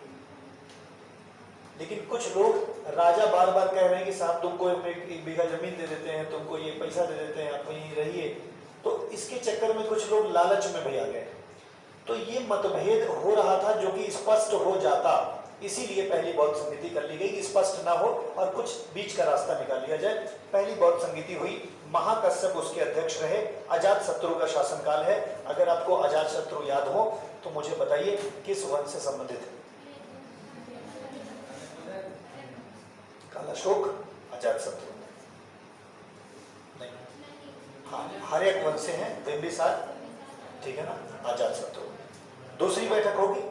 लेकिन कुछ लोग राजा बार बार कह रहे हैं कि साहब तुमको एक बीघा जमीन दे देते हैं, तुमको ये पैसा दे देते हैं, आप वहीं रहिए। तो इसके चक्कर में कुछ लोग लालच में भी आ गए। तो ये मतभेद हो रहा था जो कि स्पष्ट हो जाता, इसीलिए पहली बौद्ध संगीति कर ली गई कि स्पष्ट ना हो और कुछ बीच का रास्ता निकाल लिया जाए। पहली बौद्ध संगीति हुई, महाकश्यप उसके अध्यक्ष रहे, अजातशत्रु का शासनकाल है। अगर आपको अजातशत्रु याद हो तो मुझे बताइए किस वंश से संबंधित है? कालाशोक, अजातशत्रु नहीं, हाँ हर्यक वंश से हैं, बिंबिसार, ठीक है ना, अजातशत्रु। दूसरी बैठक होगी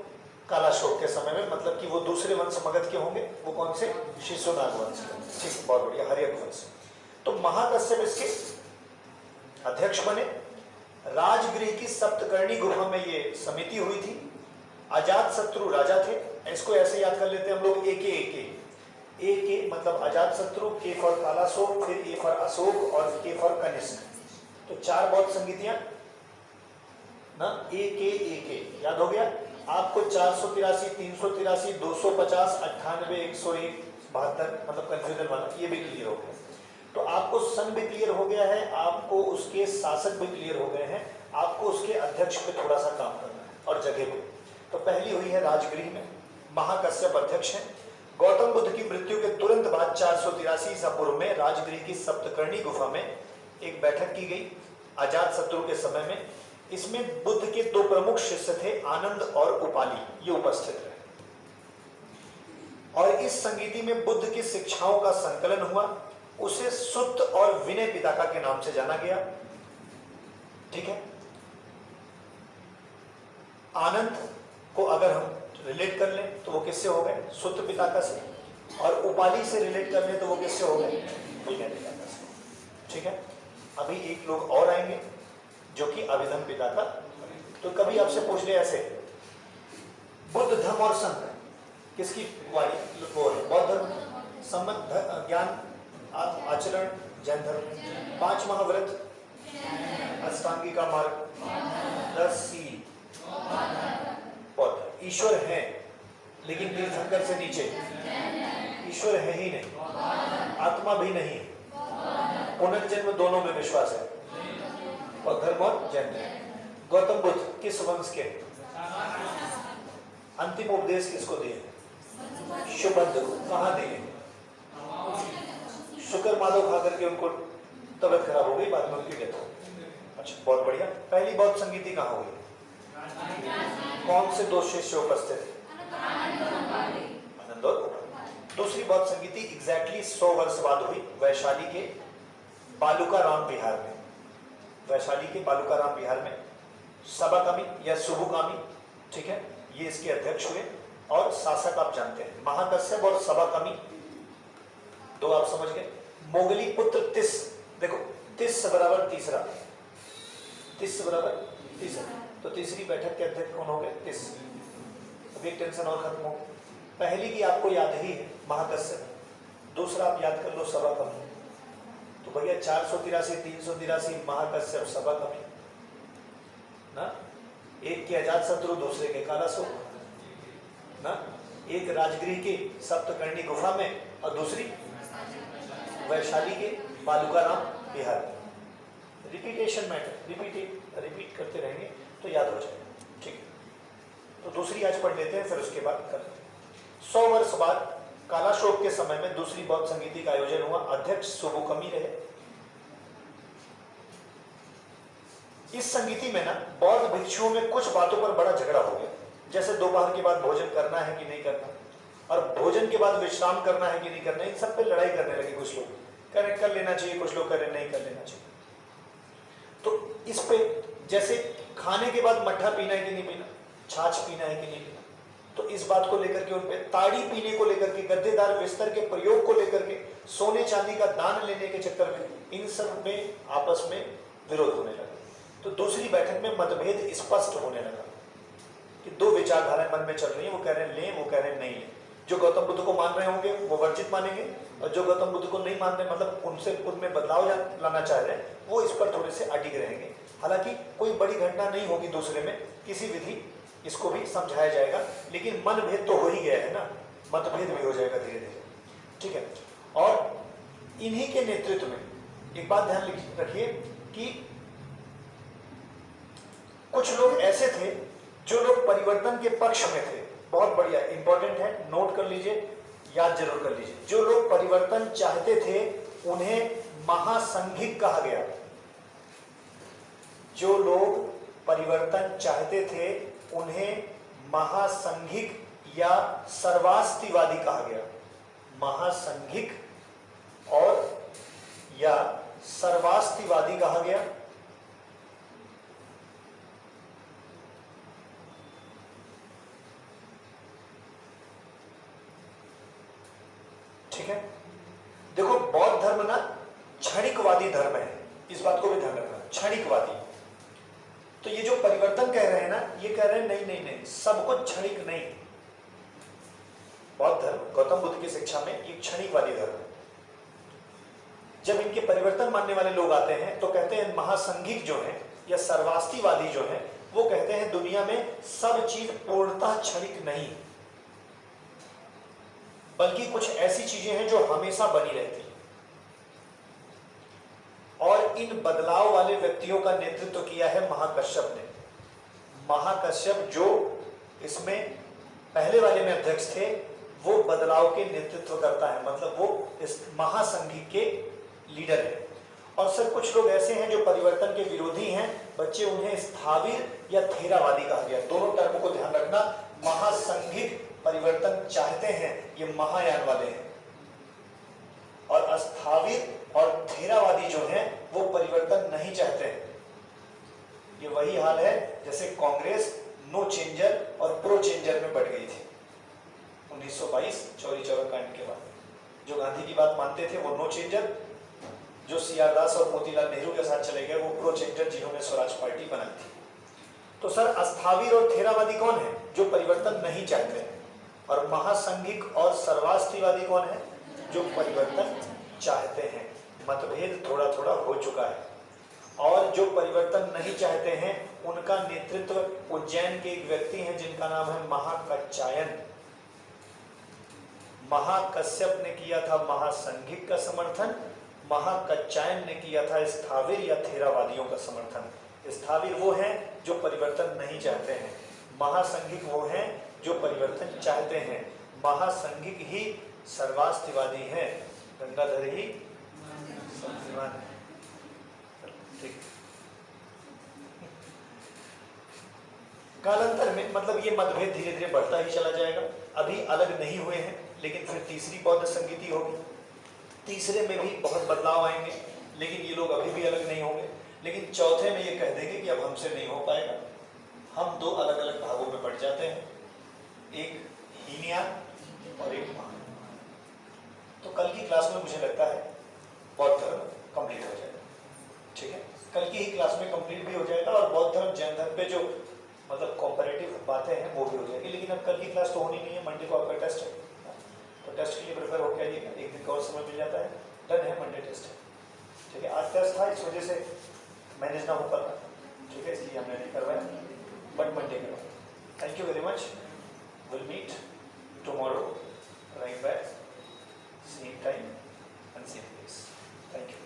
कालाशोक के समय में, मतलब कि वो दूसरे वंश मगध के होंगे। वो कौन से? शिशुनाग वंश के, ठीक, बहुत बढ़िया, हर्यक वंश। तो महाकश्यप इसके अध्यक्ष बने। राजगृह की सप्तकर्णी गुफा में ये समिति हुई थी। अजातशत्रु राजा थे, इसको ऐसे याद कर लेते हैं हम लोग, ए के मतलब अजातशत्रु, के फॉर कालाशोक, फिर ए फॉर अशोक और के फॉर कनिष्क। तो चार बौद्ध संगीतियां ना, ए के याद हो गया आपको। 483, 383, 250, 98, 101, 72, मतलब कंफ्यूजन वाला ये भी क्लियर हो गया। तो आपको सन भी क्लियर हो गया है, आपको उसके शासक भी क्लियर हो गए हैं, आपको उसके अध्यक्ष पे थोड़ा सा काम करना है और जगह पे। तो पहली हुई है राजगृह में, महाकश्यप अध्यक्ष हैं। गौतम बुद्ध की मृत्यु के तुरंत बाद 483 ईसा पूर्व में राजगृह की सप्तकर्णी गुफा में एक बैठक की गई अजातशत्रु के समय में। इसमें बुद्ध के दो प्रमुख शिष्य थे, आनंद और उपाली, ये उपस्थित रहे। और इस संगीति में बुद्ध की शिक्षाओं का संकलन हुआ। उसे सुत्त और विनय पिताका के नाम से जाना गया, ठीक है। आनंद को अगर हम रिलेट कर लें तो वो किससे हो गए? सुत्त पिताका से। और उपाली से रिलेट कर लें तो वो किससे हो गए? विनय पिताका से, ठीक है। अभी एक लोग और आएंगे जो कि अभिधम पिताका। तो कभी आपसे पूछ ले ऐसे, बुद्ध, धम्म और संघ किसकी वाणी? वो है बौद्ध धर्म। संबंध, ज्ञान, आचरण, जैन धर्म। 5 महाव्रत, अष्टांगिका मार्ग, 10 सील, बौद्ध। ईश्वर है लेकिन तीर्थंकर से नीचे, ईश्वर है ही नहीं, आत्मा भी नहीं, पुनर्जन्म दोनों में विश्वास है, और धर्म और जैन धर्म। गौतम बुद्ध किस वंश के? अंतिम उपदेश किसको दिए? शुभंद को। कहाँ दिए? शुक्र माधव खा करके उनको तबियत खराब हो गई, बाद में उनकी डेथ हो गई। अच्छा, बहुत बढ़िया। पहली बौद्ध संगीति कहाँ हुई? कौन से 2 शिष्य उपस्थित? आनंद और उपाली। दूसरी बौद्ध संगीति एग्जैक्टली 100 वर्ष बाद हुई, वैशाली के बालूकाराम बिहार में। वैशाली के बालूकाराम बिहार में सबाकामी या सुबुकामी, ठीक है, ये इसके अध्यक्ष हुए। और शासक आप जानते हैं, महाकश्यप और सबाकामी, 2 आप समझ गए। मोगली पुत्र तिस, देखो तिस बराबर तीसरा, तिस बराबर तीसरा, तो तीसरी बैठक के अध्यक्ष कौन हो गए? तिस। अभी एक टेंशन और खत्म हो। पहली की आपको याद ही है, महाकश्यप। दूसरा आप याद कर लो, सबाकामी। तो भैया 483, 383 महाकश्यप, सबाकामी ना। एक के अजातशत्रु, दूसरे के कालाशोक ना। एक राजगृह की सप्तकर्णी गुफा में और दूसरी वैशाली के बालूकाराम बिहार में। रिपीटेशन मैटर, रिपीट करते रहेंगे तो याद हो जाएगा। ठीक है, तो दूसरी आज पढ़ लेते हैं, फिर उसके बाद करते हैं। 100 वर्ष बाद कालाशोक के समय में दूसरी बौद्ध संगीति का आयोजन हुआ। अध्यक्ष सुबुकमी रहे। इस संगीति में ना बौद्ध भिक्षुओं में कुछ बातों पर बड़ा झगड़ा हो गया, जैसे दोपहर के बाद भोजन करना है कि नहीं करना, और भोजन के बाद विश्राम करना है कि नहीं करना। इन सब पे लड़ाई करने लगे। कुछ लोग कह रहे कर लेना चाहिए, कुछ लोग कह रहे नहीं कर लेना चाहिए। तो इस पे जैसे खाने के बाद मट्ठा पीना है कि नहीं पीना, छाछ पीना है कि नहीं पीना, तो इस बात को लेकर के, उन पे ताड़ी पीने को लेकर के, गद्देदार बिस्तर के प्रयोग को लेकर के, सोने चांदी का दान लेने के चक्कर में, इन सब में आपस में विरोध होने लगा। तो दूसरी बैठक में मतभेद स्पष्ट होने लगा कि दो विचारधाराएं मन में चल रही हैं। वो कह रहे हैं लें, वो कह रहे हैं नहीं लें। जो गौतम बुद्ध को मान रहे होंगे वो वर्जित मानेंगे, और जो गौतम बुद्ध को नहीं मान रहे, मतलब उनसे उनमें बदलाव लाना चाह रहे हैं, वो इस पर थोड़े से अडिग रहेंगे। हालांकि कोई बड़ी घटना नहीं होगी दूसरे में, किसी विधि इसको भी समझाया जाएगा, लेकिन मनभेद तो हो ही गया है ना, मतभेद भी हो जाएगा धीरे धीरे। ठीक है, और इन्हीं के नेतृत्व में एक बात ध्यान रखिए कि कुछ लोग ऐसे थे जो लोग परिवर्तन के पक्ष में थे। बहुत बढ़िया, इंपॉर्टेंट है, नोट कर लीजिए, याद जरूर कर लीजिए। जो लोग परिवर्तन चाहते थे उन्हें महासंघिक कहा गया। जो लोग परिवर्तन चाहते थे उन्हें महासंघिक या सर्वास्तिवादी कहा गया। महासंघिक और या सर्वास्तिवादी कहा गया। ठीक है, देखो बौद्ध धर्म ना क्षणिकवादी धर्म है, इस बात को भी ध्यान रखना, क्षणिकवादी। तो ये जो परिवर्तन कह रहे हैं ना, ये कह रहे हैं नहीं नहीं नहीं, सब कुछ क्षणिक नहीं। बौद्ध धर्म गौतम बुद्ध की शिक्षा में एक क्षणिकवादी धर्म है। जब इनके परिवर्तन मानने वाले लोग आते हैं तो कहते हैं महासंघिक जो है या सर्वास्तिवादी जो है, वो कहते हैं दुनिया में सब चीज पूर्णतः क्षणिक नहीं, बल्कि कुछ ऐसी चीजें हैं जो हमेशा बनी रहती हैं। और इन बदलाव वाले व्यक्तियों का नेतृत्व किया है महाकश्यप ने। महाकश्यप जो इसमें पहले वाले में अध्यक्ष थे, वो बदलाव के नेतृत्व करता है, मतलब वो इस महासंघिक के लीडर है। और सर कुछ लोग ऐसे हैं जो परिवर्तन के विरोधी हैं, बच्चे उन्हें स्थाविर या थेरावादी कहा गया। दोनों टर्म को ध्यान रखना। महासंघिक परिवर्तन चाहते हैं, ये महायान वाले हैं, और अस्थाविर और थेरावादी जो हैं वो परिवर्तन नहीं चाहते हैं। ये वही हाल है जैसे कांग्रेस नो चेंजर और प्रो चेंजर में बढ़ गई थी 1922 चौरी चौरा कांड के बाद। जो गांधी की बात मानते थे वो नो चेंजर, जो सीआर दास और मोतीलाल नेहरू के साथ चले गए वो प्रो चेंजर, जिन्होंने स्वराज पार्टी बनाई थी। तो सर अस्थाविर और थेरावादी कौन है? जो परिवर्तन नहीं चाहते हैं। और महासंघिक और सर्वास्तिवादी कौन है? जो परिवर्तन चाहते हैं। मतभेद थोड़ा थोड़ा हो चुका है। और जो परिवर्तन नहीं चाहते हैं उनका नेतृत्व उज्जैन के एक व्यक्ति हैं जिनका नाम है महाकच्चायन। महाकश्यप ने किया था महासंघिक का समर्थन, महाकच्चायन ने किया था स्थाविर या थेरावादियों का समर्थन। स्थाविर वो हैं जो परिवर्तन नहीं चाहते हैं, महासंघिक वो हैं जो परिवर्तन चाहते हैं। महासंघिक ही सर्वास्तिवादी हैं, गंगाधर ही संविधान है। ठीक। कालांतर में मतलब ये मतभेद धीरे धीरे बढ़ता ही चला जाएगा। अभी अलग नहीं हुए हैं, लेकिन फिर तीसरी बौद्ध संगीति होगी, तीसरे में भी बहुत बदलाव आएंगे, लेकिन ये लोग अभी भी अलग नहीं होंगे। लेकिन चौथे में ये कह देंगे कि अब हमसे नहीं हो पाएगा, हम दो अलग अलग भागों में बढ़ जाते हैं, एक हीनयान और एक महान। तो कल की क्लास में मुझे लगता है बौद्ध धर्म कंप्लीट हो जाएगा। ठीक है, कल की ही क्लास में कंप्लीट भी हो जाएगा और बौद्ध धर्म जैन धर्म पे जो मतलब कॉम्परेटिव बातें हैं वो भी हो जाएगी। लेकिन अब कल की क्लास तो होनी नहीं है, मंडे को आपका टेस्ट है, तो टेस्ट के लिए प्रिपेयर होकर आइएगा, एक दिन का और समय मिल जाता है। डन है, मंडे टेस्ट है। ठीक है, आज टेस्ट था, इस वजह से मैनेज ना हो पाता, ठीक है, इसलिए हमने नहीं करवाया, बट मंडे करवाया। Thank you very much, will meet tomorrow right back, same time and same place. Thank you.